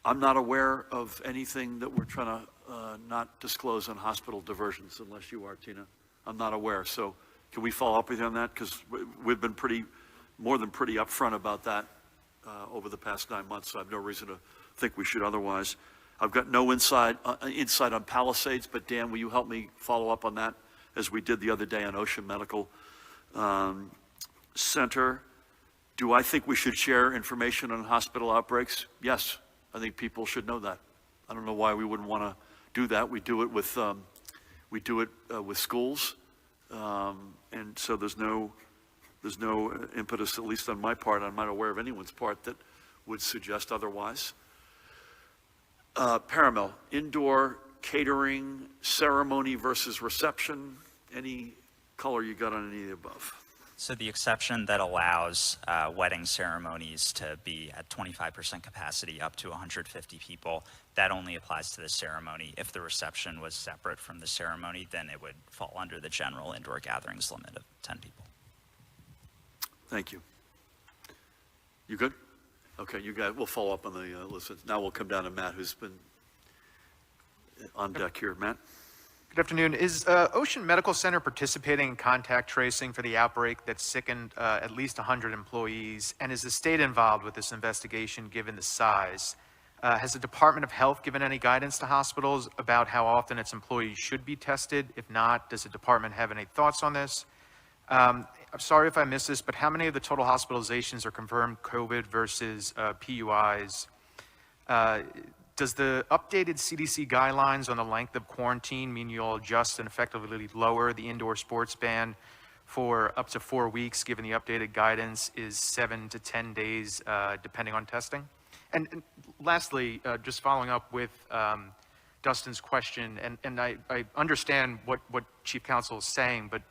I'm not aware of anything that we're trying to not disclose on hospital diversions, unless you are, Tina. I'm not aware. So can we follow up with you on that? Because we've been more than pretty upfront about that over the past 9 months, so I have no reason to think we should otherwise. I've got no insight on Palisades, but Dan, will you help me follow up on that, as we did the other day on Ocean Medical Center? Do I think we should share information on hospital outbreaks? Yes, I think people should know that. I don't know why we wouldn't want to do that. We do it with schools, and so there's no impetus, at least on my part. I'm not aware of anyone's part that would suggest otherwise. Paramel, indoor catering, ceremony versus reception. Any color you got on any of the above? So the exception that allows wedding ceremonies to be at 25% capacity up to 150 people, that only applies to the ceremony. If the reception was separate from the ceremony, then it would fall under the general indoor gatherings limit of 10 people. Thank you. You good? Okay, you guys, we'll follow up on the list. Now we'll come down to Matt, who's been on deck here. Matt? Good afternoon. Is Ocean Medical Center participating in contact tracing for the outbreak that sickened at least 100 employees? And is the state involved with this investigation given the size? Has the Department of Health given any guidance to hospitals about how often its employees should be tested? If not, does the department have any thoughts on this? I'm sorry if I missed this, but how many of the total hospitalizations are confirmed COVID versus PUIs? Does the updated CDC guidelines on the length of quarantine mean you'll adjust and effectively lower the indoor sports ban for up to 4 weeks, given the updated guidance is 7 to 10 days, depending on testing? And lastly, just following up with Dustin's question, and I understand what Chief Counsel is saying, but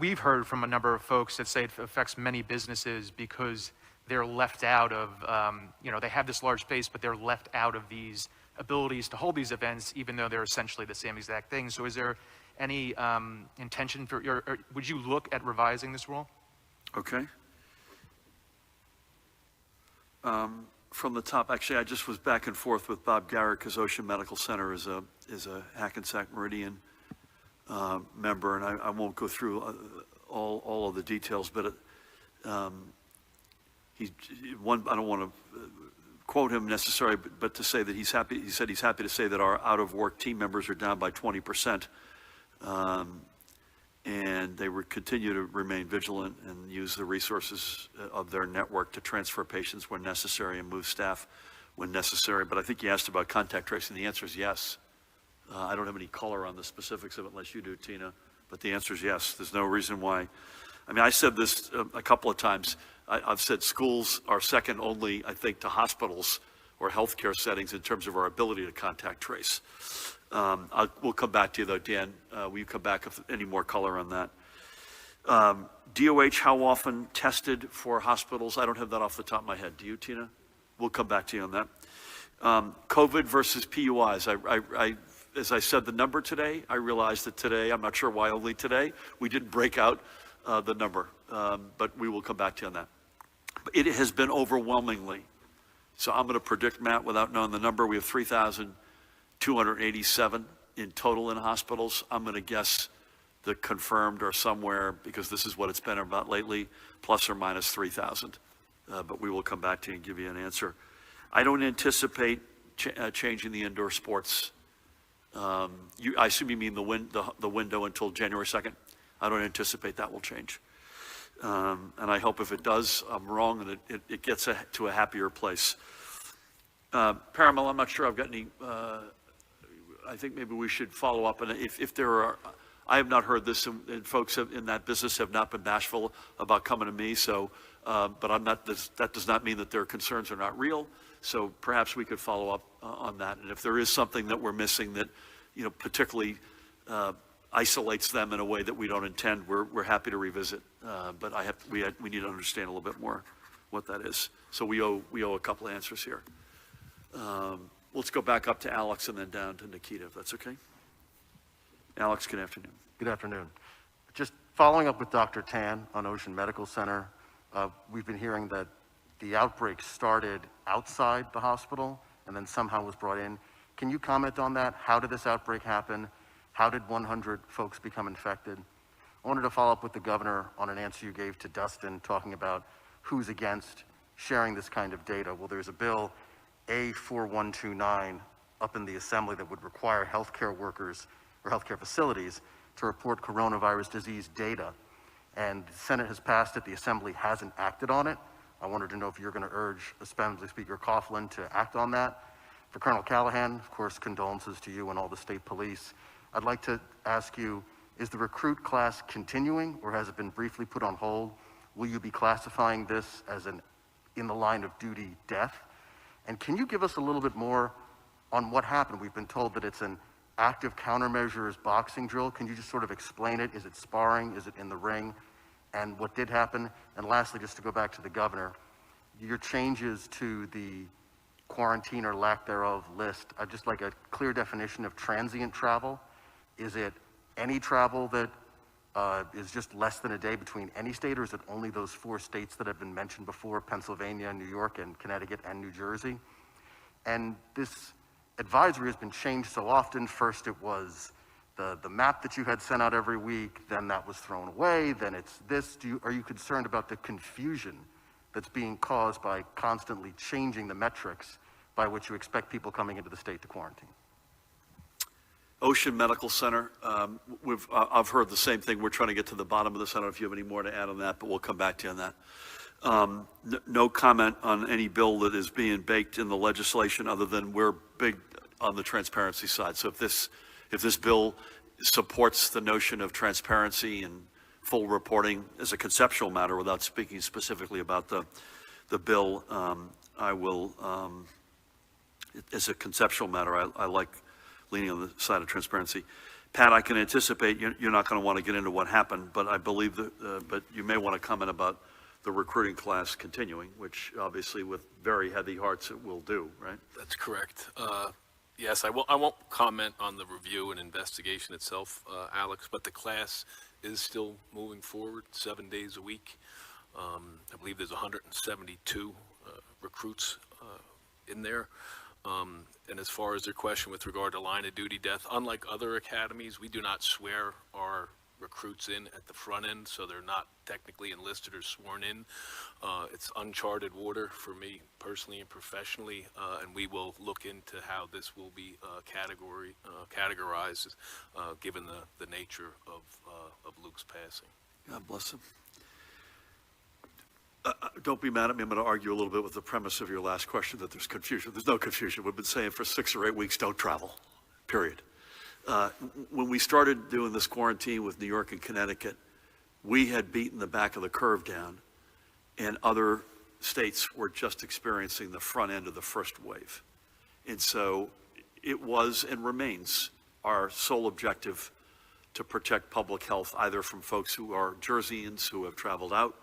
we've heard from a number of folks that say it affects many businesses because they're left out of, they have this large space, but they're left out of these abilities to hold these events, even though they're essentially the same exact thing. So is there any intention or would you look at revising this rule? Okay. From the top, actually, I just was back and forth with Bob Garrett, because Ocean Medical Center is a Hackensack Meridian member, and I won't go through all of the details, but I don't want to quote him necessarily, but to say that he's happy. He said he's happy to say that our out-of-work team members are down by 20%, and they continue to remain vigilant and use the resources of their network to transfer patients when necessary and move staff when necessary. But I think you asked about contact tracing. The answer is yes. I don't have any color on the specifics of it unless you do, Tina, but the answer is yes. There's no reason why. I mean, I said this a couple of times. I've said schools are second only, I think, to hospitals or healthcare settings in terms of our ability to contact trace. We'll come back to you though, Dan. Will you come back with any more color on that? DOH, how often tested for hospitals? I don't have that off the top of my head. Do you, Tina? We'll come back to you on that. COVID versus PUIs. As I said the number today, I realized that today, I'm not sure why only today, we didn't break out the number, but we will come back to you on that. But it has been overwhelmingly. So I'm going to predict, Matt, without knowing the number, we have 3,287 in total in hospitals. I'm going to guess the confirmed are somewhere, because this is what it's been about lately, plus or minus 3,000. But we will come back to you and give you an answer. I don't anticipate changing the indoor sports. I assume you mean the window until January 2nd. I don't anticipate that will change. And I hope if it does, I'm wrong and it gets to a happier place. Parimal, I'm not sure I've got any, I think maybe we should follow up. And if there are, I have not heard this, and folks in that business have not been bashful about coming to me. So, but I'm not, that does not mean that their concerns are not real. So perhaps we could follow up on that. And if there is something that we're missing that, particularly isolates them in a way that we don't intend, we're happy to revisit. But we need to understand a little bit more what that is. So we owe a couple of answers here. Let's go back up to Alex and then down to Nikita, if that's okay. Alex, good afternoon. Good afternoon. Just following up with Dr. Tan on Ocean Medical Center, we've been hearing that the outbreak started outside the hospital and then somehow was brought in. Can you comment on that? How did this outbreak happen? How did 100 folks become infected? I wanted to follow up with the governor on an answer you gave to Dustin talking about who's against sharing this kind of data. Well, there's a bill, A4129, up in the assembly that would require healthcare workers or healthcare facilities to report coronavirus disease data. And the Senate has passed it, the Assembly hasn't acted on it. I wanted to know if you're going to urge Assembly Speaker Coughlin to act on that. For Colonel Callahan, of course, condolences to you and all the state police. I'd like to ask you, is the recruit class continuing or has it been briefly put on hold? Will you be classifying this as an in the line of duty death? And can you give us a little bit more on what happened? We've been told that it's an active countermeasures boxing drill. Can you just sort of explain it? Is it sparring? Is it in the ring? And what did happen? And lastly, just to go back to the governor, your changes to the quarantine or lack thereof list, I'd just like a clear definition of transient travel. Is it any travel that is just less than a day between any state, or is it only those 4 states that have been mentioned before, Pennsylvania, New York, and Connecticut, and New Jersey? And this advisory has been changed so often. First it was the map that you had sent out every week, then that was thrown away, then it's this. Are you concerned about the confusion that's being caused by constantly changing the metrics by which you expect people coming into the state to quarantine? Ocean Medical Center, I've heard the same thing. We're trying to get to the bottom of this. I don't know if you have any more to add on that, but we'll come back to you on that. No comment on any bill that is being baked in the legislation other than we're big on the transparency side. So if this bill supports the notion of transparency and full reporting as a conceptual matter without speaking specifically about the bill, I will, as a conceptual matter, I like leaning on the side of transparency. Pat, I can anticipate you're not going to want to get into what happened, but I believe that, but you may want to comment about the recruiting class continuing, which obviously with very heavy hearts it will do, right? That's correct. Yes, I won't comment on the review and investigation itself, Alex, but the class is still moving forward 7 days a week. I believe there's 172 recruits in there. And as far as their question with regard to line of duty death, unlike other academies, we do not swear our recruits in at the front end, so they're not technically enlisted or sworn in. It's uncharted water for me personally and professionally, and we will look into how this will be categorized given the nature of Luke's passing. God bless him. Don't be mad at me. I'm going to argue a little bit with the premise of your last question that there's confusion. There's no confusion. We've been saying for 6 or 8 weeks, don't travel, period. When we started doing this quarantine with New York and Connecticut, we had beaten the back of the curve down, and other states were just experiencing the front end of the first wave. And so it was and remains our sole objective to protect public health, either from folks who are Jerseyans who have traveled out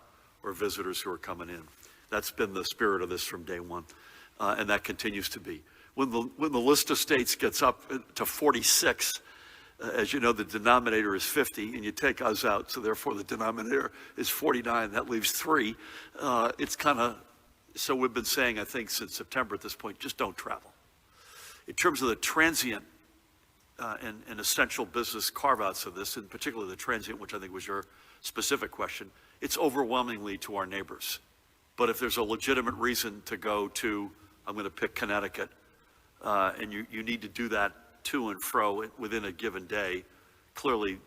or visitors who are coming in. That's been the spirit of this from day one, and that continues to be. When the list of states gets up to 46, as you know, the denominator is 50, and you take us out, so therefore the denominator is 49. That leaves 3. It's kind of, so we've been saying, I think, since September at this point, just don't travel. In terms of the transient and essential business carve-outs of this, in particular the transient, which I think was your specific question, it's overwhelmingly to our neighbors. But if there's a legitimate reason to go to, I'm going to pick Connecticut, and you need to do that to and fro within a given day, clearly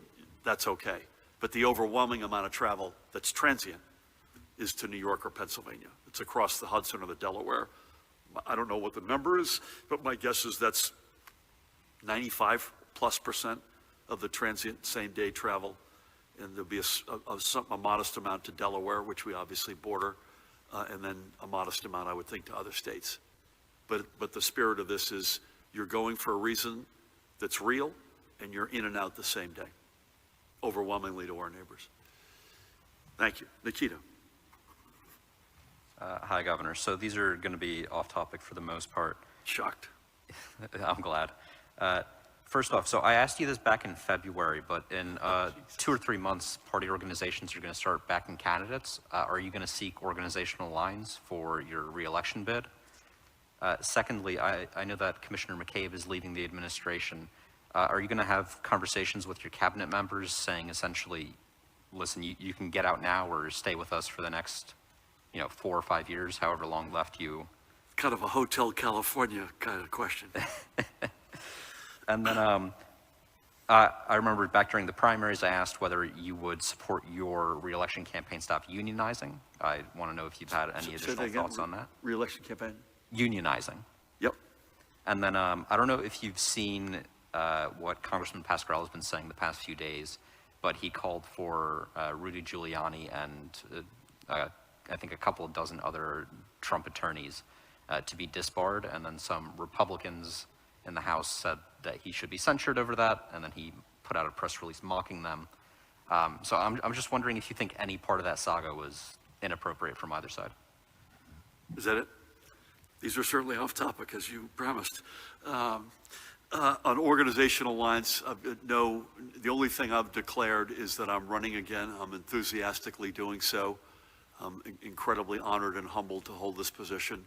that's okay. But the overwhelming amount of travel that's transient is to New York or Pennsylvania. It's across the Hudson or the Delaware. I don't know what the number is, but my guess is that's 95+% of the transient same-day travel. And there'll be a modest amount to Delaware, which we obviously border, and then a modest amount, I would think, to other states. But the spirit of this is you're going for a reason that's real, and you're in and out the same day, overwhelmingly to our neighbors. Thank you. Nikita. Hi, Governor. So these are going to be off topic for the most part. Shocked. I'm glad. First off, so I asked you this back in February, but in 2 or 3 months, party organizations are going to start backing candidates. Are you going to seek organizational lines for your reelection bid? Secondly, I know that Commissioner McCabe is leaving the administration. Are you going to have conversations with your cabinet members saying essentially, listen, you can get out now or stay with us for the next 4 or 5 years, however long left you? Kind of a Hotel California kind of question. And then I remember back during the primaries, I asked whether you would support your reelection campaign stop unionizing. I want to know if you've had any additional thoughts on that. Reelection campaign? Unionizing. Yep. And then I don't know if you've seen what Congressman Pascrell has been saying the past few days, but he called for Rudy Giuliani and I think a couple of dozen other Trump attorneys to be disbarred, and then some Republicans in the House said that he should be censured over that, and then he put out a press release mocking them. So I'm just wondering if you think any part of that saga was inappropriate from either side. Is that it? These are certainly off topic, as you promised. On organizational lines, no, the only thing I've declared is that I'm running again. I'm enthusiastically doing so. I'm incredibly honored and humbled to hold this position,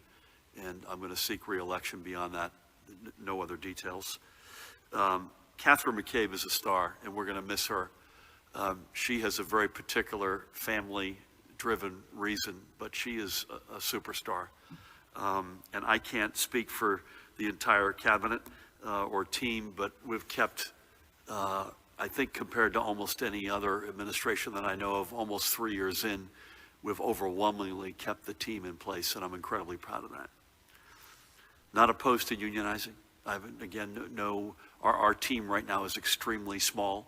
and I'm going to seek re-election beyond that. No other details. Catherine McCabe is a star, and we're going to miss her. She has a very particular family-driven reason, but she is a superstar. And I can't speak for the entire cabinet or team, but we've kept, I think compared to almost any other administration that I know of, almost 3 years in, we've overwhelmingly kept the team in place, and I'm incredibly proud of that. Not opposed to unionizing. Our team right now is extremely small,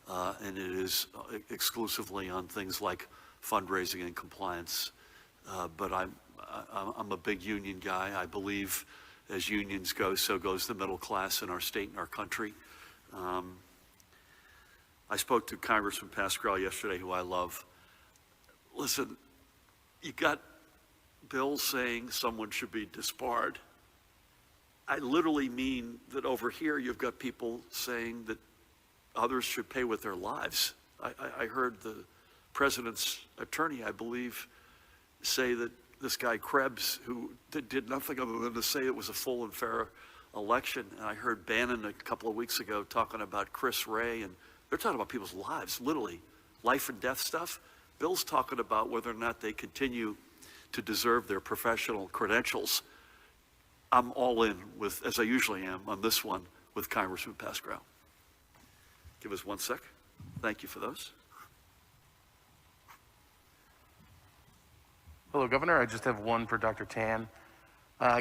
and it is exclusively on things like fundraising and compliance. But I'm a big union guy. I believe as unions go, so goes the middle class in our state and our country. I spoke to Congressman Pascrell yesterday, who I love. Listen, you got bills saying someone should be disbarred. I literally mean that over here you've got people saying that others should pay with their lives. I heard the president's attorney, I believe, say that this guy Krebs, who did nothing other than to say it was a full and fair election. And I heard Bannon a couple of weeks ago talking about Chris Wray, and they're talking about people's lives, literally life and death stuff. Bill's talking about whether or not they continue to deserve their professional credentials. I'm all in with, as I usually am on this one, with Congressman Pascrell. Give us 1 sec. Thank you for those. Hello, Governor. I just have one for Dr. Tan.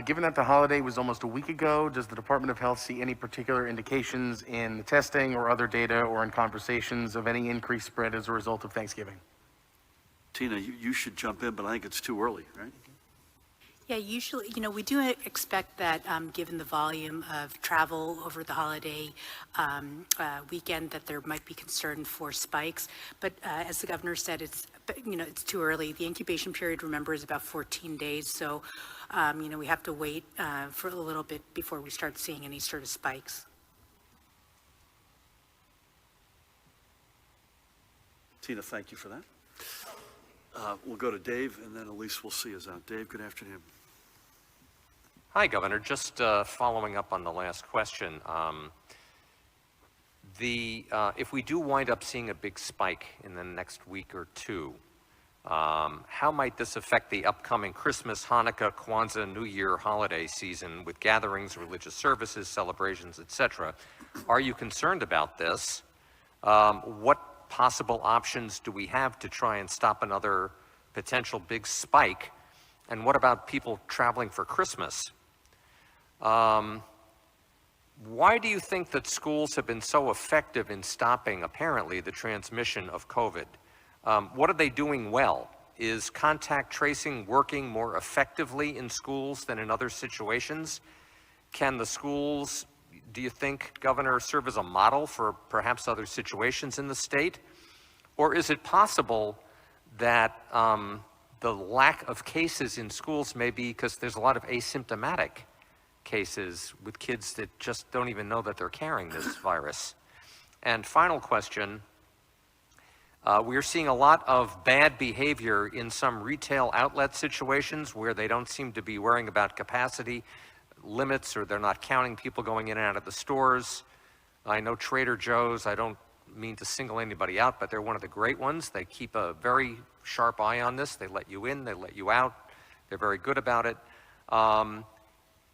Given that the holiday was almost a week ago, does the Department of Health see any particular indications in the testing or other data or in conversations of any increased spread as a result of Thanksgiving? Tina, you should jump in, but I think it's too early, right? Yeah, usually, we do expect that, given the volume of travel over the holiday weekend, that there might be concern for spikes. But as the governor said, it's too early. The incubation period, remember, is about 14 days. So, we have to wait for a little bit before we start seeing any sort of spikes. Tina, thank you for that. We'll go to Dave, and then Elise will see us out. Dave, good afternoon. Hi, Governor. Just following up on the last question. If we do wind up seeing a big spike in the next week or two, how might this affect the upcoming Christmas, Hanukkah, Kwanzaa, New Year holiday season with gatherings, religious services, celebrations, etc.? Are you concerned about this? What possible options do we have to try and stop another potential big spike? And what about people traveling for Christmas? Why do you think that schools have been so effective in stopping, apparently, the transmission of COVID? What are they doing well? Is contact tracing working more effectively in schools than in other situations? Can the schools, do you think, Governor, serve as a model for perhaps other situations in the state? Or is it possible that the lack of cases in schools may be because there's a lot of asymptomatic cases with kids that just don't even know that they're carrying this virus? And final question, we are seeing a lot of bad behavior in some retail outlet situations where they don't seem to be worrying about capacity limits, or they're not counting people going in and out of the stores. I know Trader Joe's, I don't mean to single anybody out, but they're one of the great ones. They keep a very sharp eye on this. They let you in, they let you out. They're very good about it.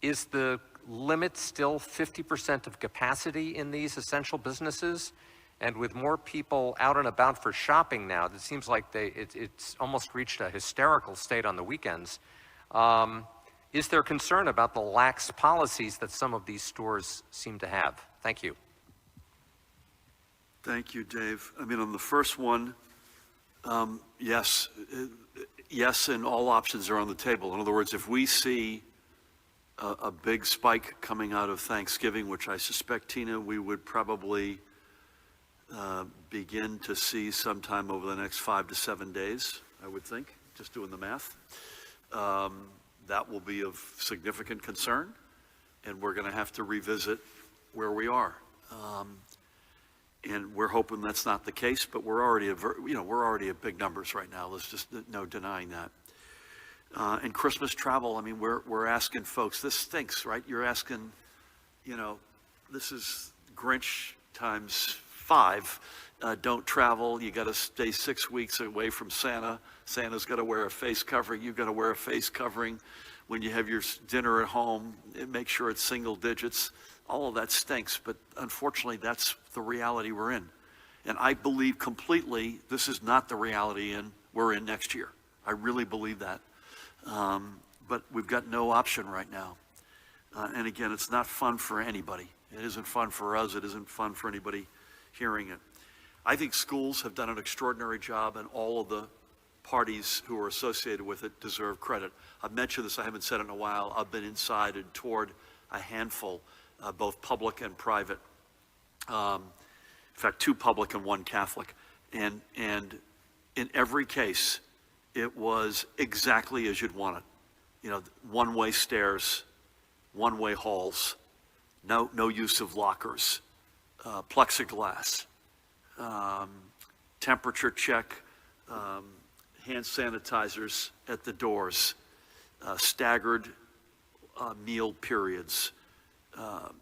Is the limit still 50% of capacity in these essential businesses? And with more people out and about for shopping now, it seems like it's almost reached a hysterical state on the weekends. Is there concern about the lax policies that some of these stores seem to have? Thank you. Thank you, Dave. I mean, on the first one, yes, and all options are on the table. In other words, if we see a big spike coming out of Thanksgiving, which I suspect, Tina, we would probably begin to see sometime over the next 5 to 7 days, I would think, just doing the math. That will be of significant concern, and we're going to have to revisit where we are. And we're hoping that's not the case, but we're already at big numbers right now. There's just no denying that. And Christmas travel, I mean, we're asking folks, this stinks, right? You're asking, this is Grinch times 5. Don't travel. You got to stay 6 weeks away from Santa. Santa's got to wear a face covering. You've got to wear a face covering. When you have your dinner at home, make sure it's single digits. All of that stinks, but unfortunately, that's the reality we're in. And I believe completely this is not the reality we're in next year. I really believe that. But we've got no option right now. And again, it's not fun for anybody. It isn't fun for us. It isn't fun for anybody hearing it. I think schools have done an extraordinary job, and all of the parties who are associated with it deserve credit. I've mentioned this, I haven't said it in a while. I've been inside and toured a handful, both public and private. In fact, 2 public and 1 Catholic. And in every case, it was exactly as you'd want it. One-way stairs, one-way halls, no use of lockers, plexiglass, temperature check, hand sanitizers at the doors, staggered meal periods.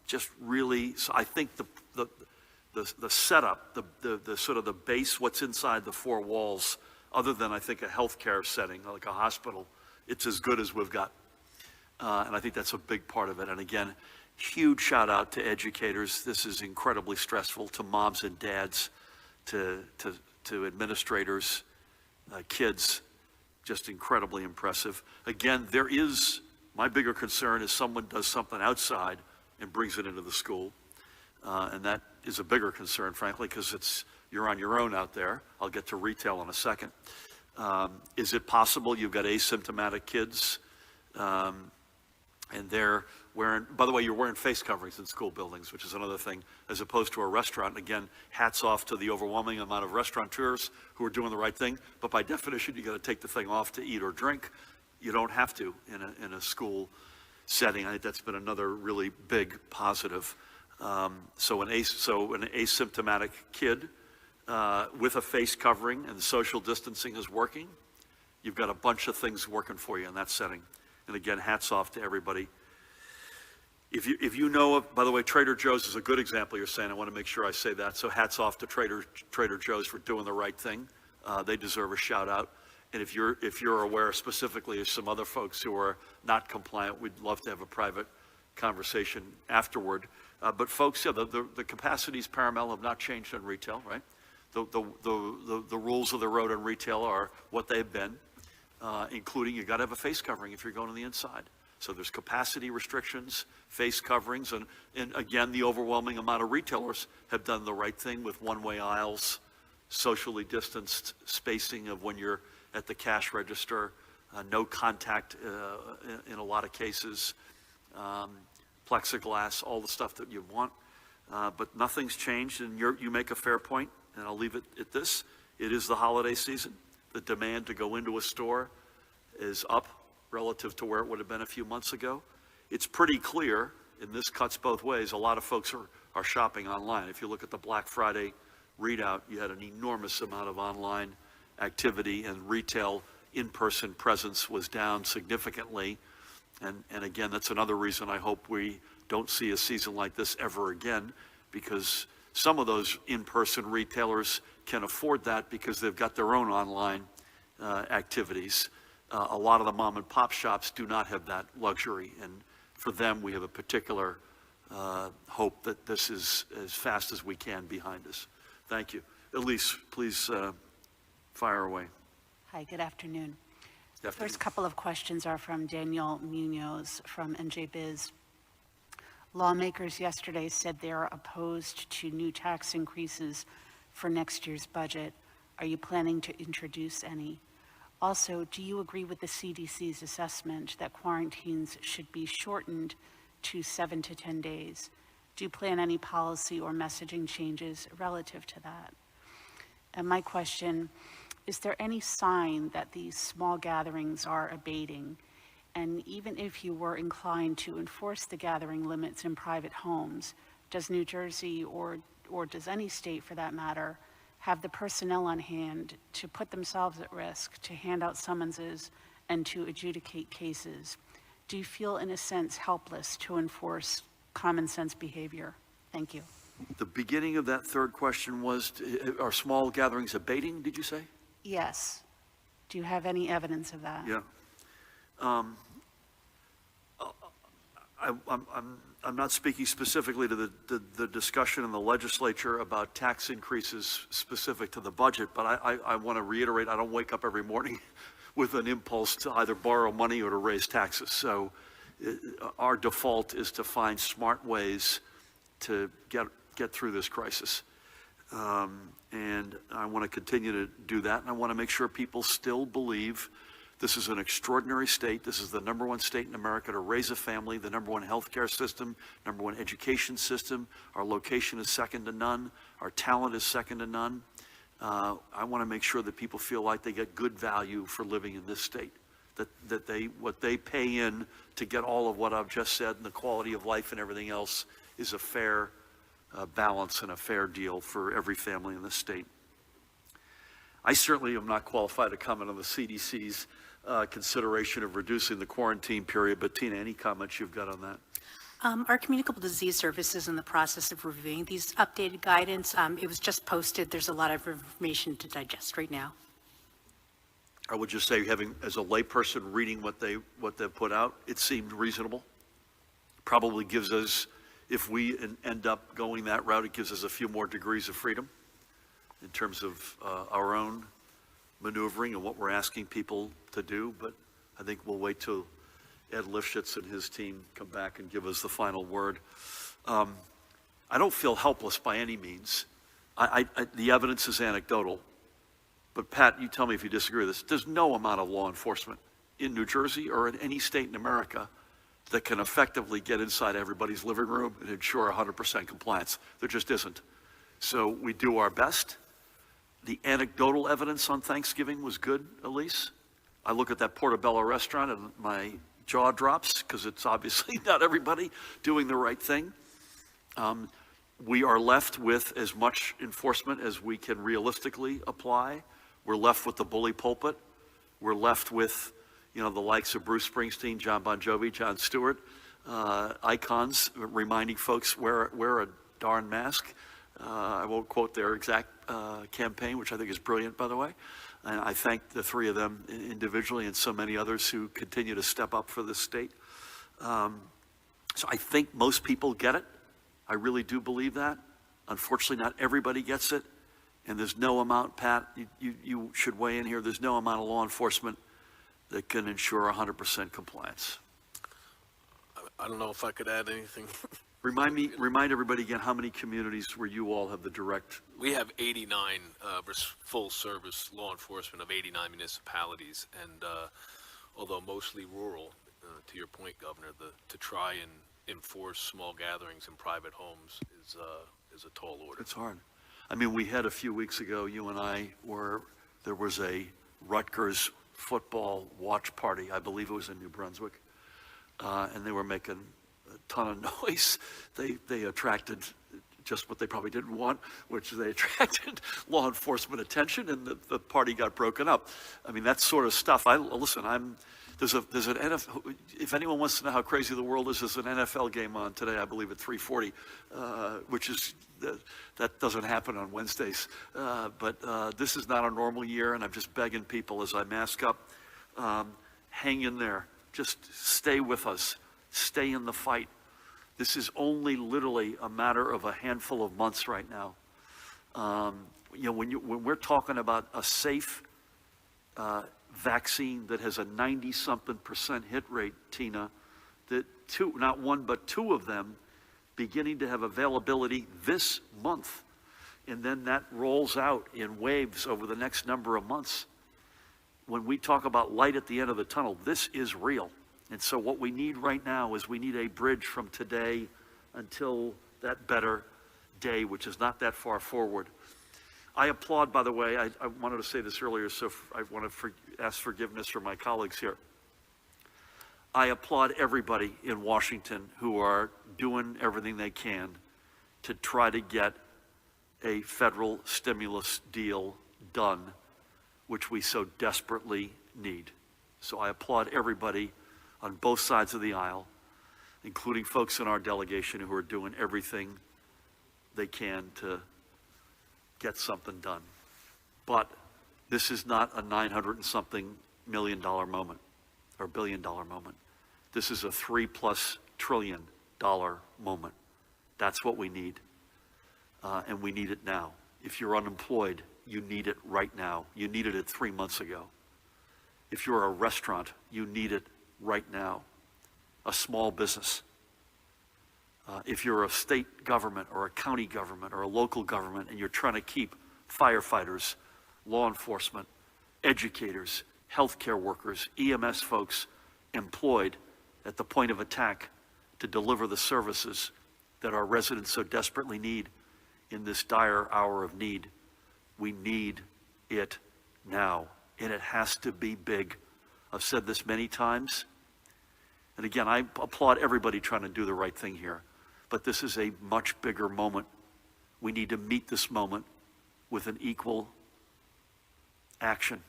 Just really, so I think the setup, the sort of the base, what's inside the 4 walls, other than I think a healthcare setting like a hospital, it's as good as we've got. And I think that's a big part of it. And again, huge shout out to educators. This is incredibly stressful, to moms and dads, to administrators, kids, just incredibly impressive. Again, there is My bigger concern is someone does something outside and brings it into the school. And that is a bigger concern, frankly, because you're on your own out there. I'll get to retail in a second. Is it possible you've got asymptomatic kids and they're wearing, by the way, you're wearing face coverings in school buildings, which is another thing, as opposed to a restaurant. And again, hats off to the overwhelming amount of restaurateurs who are doing the right thing. But by definition, you got to take the thing off to eat or drink. You don't have to in a school setting. I think that's been another really big positive. So an asymptomatic kid with a face covering and social distancing is working, you've got a bunch of things working for you in that setting. And again, hats off to everybody. If you know of, by the way, Trader Joe's is a good example you're saying. I want to make sure I say that. So hats off to Trader Joe's for doing the right thing. They deserve a shout out. And if you're aware specifically of some other folks who are not compliant, we'd love to have a private conversation afterward. But folks, yeah, the capacities Paramount have not changed in retail, right? The rules of the road in retail are what they've been, including you got to have a face covering if you're going to the inside. So there's capacity restrictions, face coverings, and again, the overwhelming amount of retailers have done the right thing with one-way aisles, socially distanced spacing of when you're at the cash register, no contact in a lot of cases, plexiglass, all the stuff that you want. But nothing's changed, and you make a fair point, and I'll leave it at this. It is the holiday season. The demand to go into a store is up relative to where it would have been a few months ago. It's pretty clear, and this cuts both ways, a lot of folks are shopping online. If you look at the Black Friday readout, you had an enormous amount of online activity, and retail in-person presence was down significantly. And again, that's another reason I hope we don't see a season like this ever again, because some of those in-person retailers can afford that because they've got their own online activities. A lot of the mom and pop shops do not have that luxury, and for them we have a particular hope that this is as fast as we can behind us. Thank you. Elise, please fire away. Hi, good afternoon. Good afternoon. First couple of questions are from Daniel Munoz from NJ Biz. Lawmakers yesterday said they are opposed to new tax increases for next year's budget. Are you planning to introduce any? Also, do you agree with the CDC's assessment that quarantines should be shortened to 7 to 10 days? Do you plan any policy or messaging changes relative to that? And my question, is there any sign that these small gatherings are abating? And even if you were inclined to enforce the gathering limits in private homes, does New Jersey or does any state for that matter have the personnel on hand to put themselves at risk, to hand out summonses and to adjudicate cases? Do you feel in a sense helpless to enforce common sense behavior? Thank you. The beginning of that third question was, are small gatherings abating, did you say? Yes. Do you have any evidence of that? Yeah. I'm not speaking specifically to the discussion in the legislature about tax increases specific to the budget, but I want to reiterate, I don't wake up every morning with an impulse to either borrow money or to raise taxes. So our default is to find smart ways to get through this crisis. And I want to continue to do that, and I want to make sure people still believe this is an extraordinary state. This is the #1 state in America to raise a family, the #1 healthcare system, #1 education system. Our location is second to none. Our talent is second to none. I want to make sure that people feel like they get good value for living in this state, that what they pay in to get all of what I've just said and the quality of life and everything else is a fair balance and a fair deal for every family in this state. I certainly am not qualified to comment on the CDC's consideration of reducing the quarantine period, but Tina, any comments you've got on that? Our Communicable Disease Service is in the process of reviewing these updated guidance. It was just posted. There's a lot of information to digest right now. I would just say, having as a layperson reading what they've put out, it seemed reasonable. Probably gives us, if we end up going that route, it gives us a few more degrees of freedom in terms of our own maneuvering and what we're asking people to do. But I think we'll wait till Ed Lifshitz and his team come back and give us the final word. I don't feel helpless by any means. The evidence is anecdotal. But Pat, you tell me if you disagree with this. There's no amount of law enforcement in New Jersey or in any state in America that can effectively get inside everybody's living room and ensure 100% compliance. There just isn't. So we do our best. The anecdotal evidence on Thanksgiving was good, Elise. I look at that Portobello restaurant and my jaw drops because it's obviously not everybody doing the right thing. We are left with as much enforcement as we can realistically apply. We're left with the bully pulpit. We're left with, the likes of Bruce Springsteen, John Bon Jovi, Jon Stewart, icons reminding folks wear a darn mask. I won't quote their exact campaign, which I think is brilliant, by the way. And I thank the three of them individually and so many others who continue to step up for this state. So I think most people get it. I really do believe that. Unfortunately, not everybody gets it. And there's no amount, Pat, you should weigh in here, there's no amount of law enforcement that can ensure 100% compliance. I don't know if I could add anything. Remind everybody again how many communities where you all have the direct. We have 89 full-service law enforcement of 89 municipalities, and although mostly rural, to your point, Governor, to try and enforce small gatherings in private homes is a tall order. It's hard. I mean, we had a few weeks ago, you and I, where there was a Rutgers football watch party. I believe it was in New Brunswick, and they were making a ton of noise. They attracted just what they probably didn't want, which they attracted law enforcement attention, and the party got broken up. I mean, that sort of stuff. There's an NFL, if anyone wants to know how crazy the world is, there's an NFL game on today, I believe at 3:40, which is, that doesn't happen on Wednesdays. But this is not a normal year, and I'm just begging people as I mask up, hang in there. Just stay with us. Stay in the fight. This is only literally a matter of a handful of months right now. When we're talking about a safe vaccine that has a 90-something% hit rate, Tina, that not one but two of them beginning to have availability this month, and then that rolls out in waves over the next number of months. When we talk about light at the end of the tunnel, this is real. And so what we need right now is we need a bridge from today until that better day, which is not that far forward. I applaud, by the way, I wanted to say this earlier, so I want to ask forgiveness from my colleagues here. I applaud everybody in Washington who are doing everything they can to try to get a federal stimulus deal done, which we so desperately need. So I applaud everybody on both sides of the aisle, including folks in our delegation who are doing everything they can to get something done. But this is not a $900-and-something million moment or billion-dollar moment. This is a $3+ trillion moment. That's what we need, and we need it now. If you're unemployed, you need it right now. You needed it 3 months ago. If you're a restaurant, you need it right now. A small business. If you're a state government or a county government or a local government and you're trying to keep firefighters, law enforcement, educators, healthcare workers, EMS folks employed at the point of attack to deliver the services that our residents so desperately need in this dire hour of need, we need it now. And it has to be big. I've said this many times. And again, I applaud everybody trying to do the right thing here. But this is a much bigger moment. We need to meet this moment with an equal action.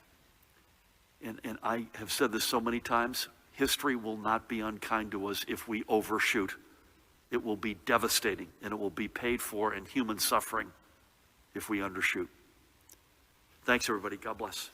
And I have said this so many times, history will not be unkind to us if we overshoot. It will be devastating, and it will be paid for in human suffering if we undershoot. Thanks, everybody. God bless.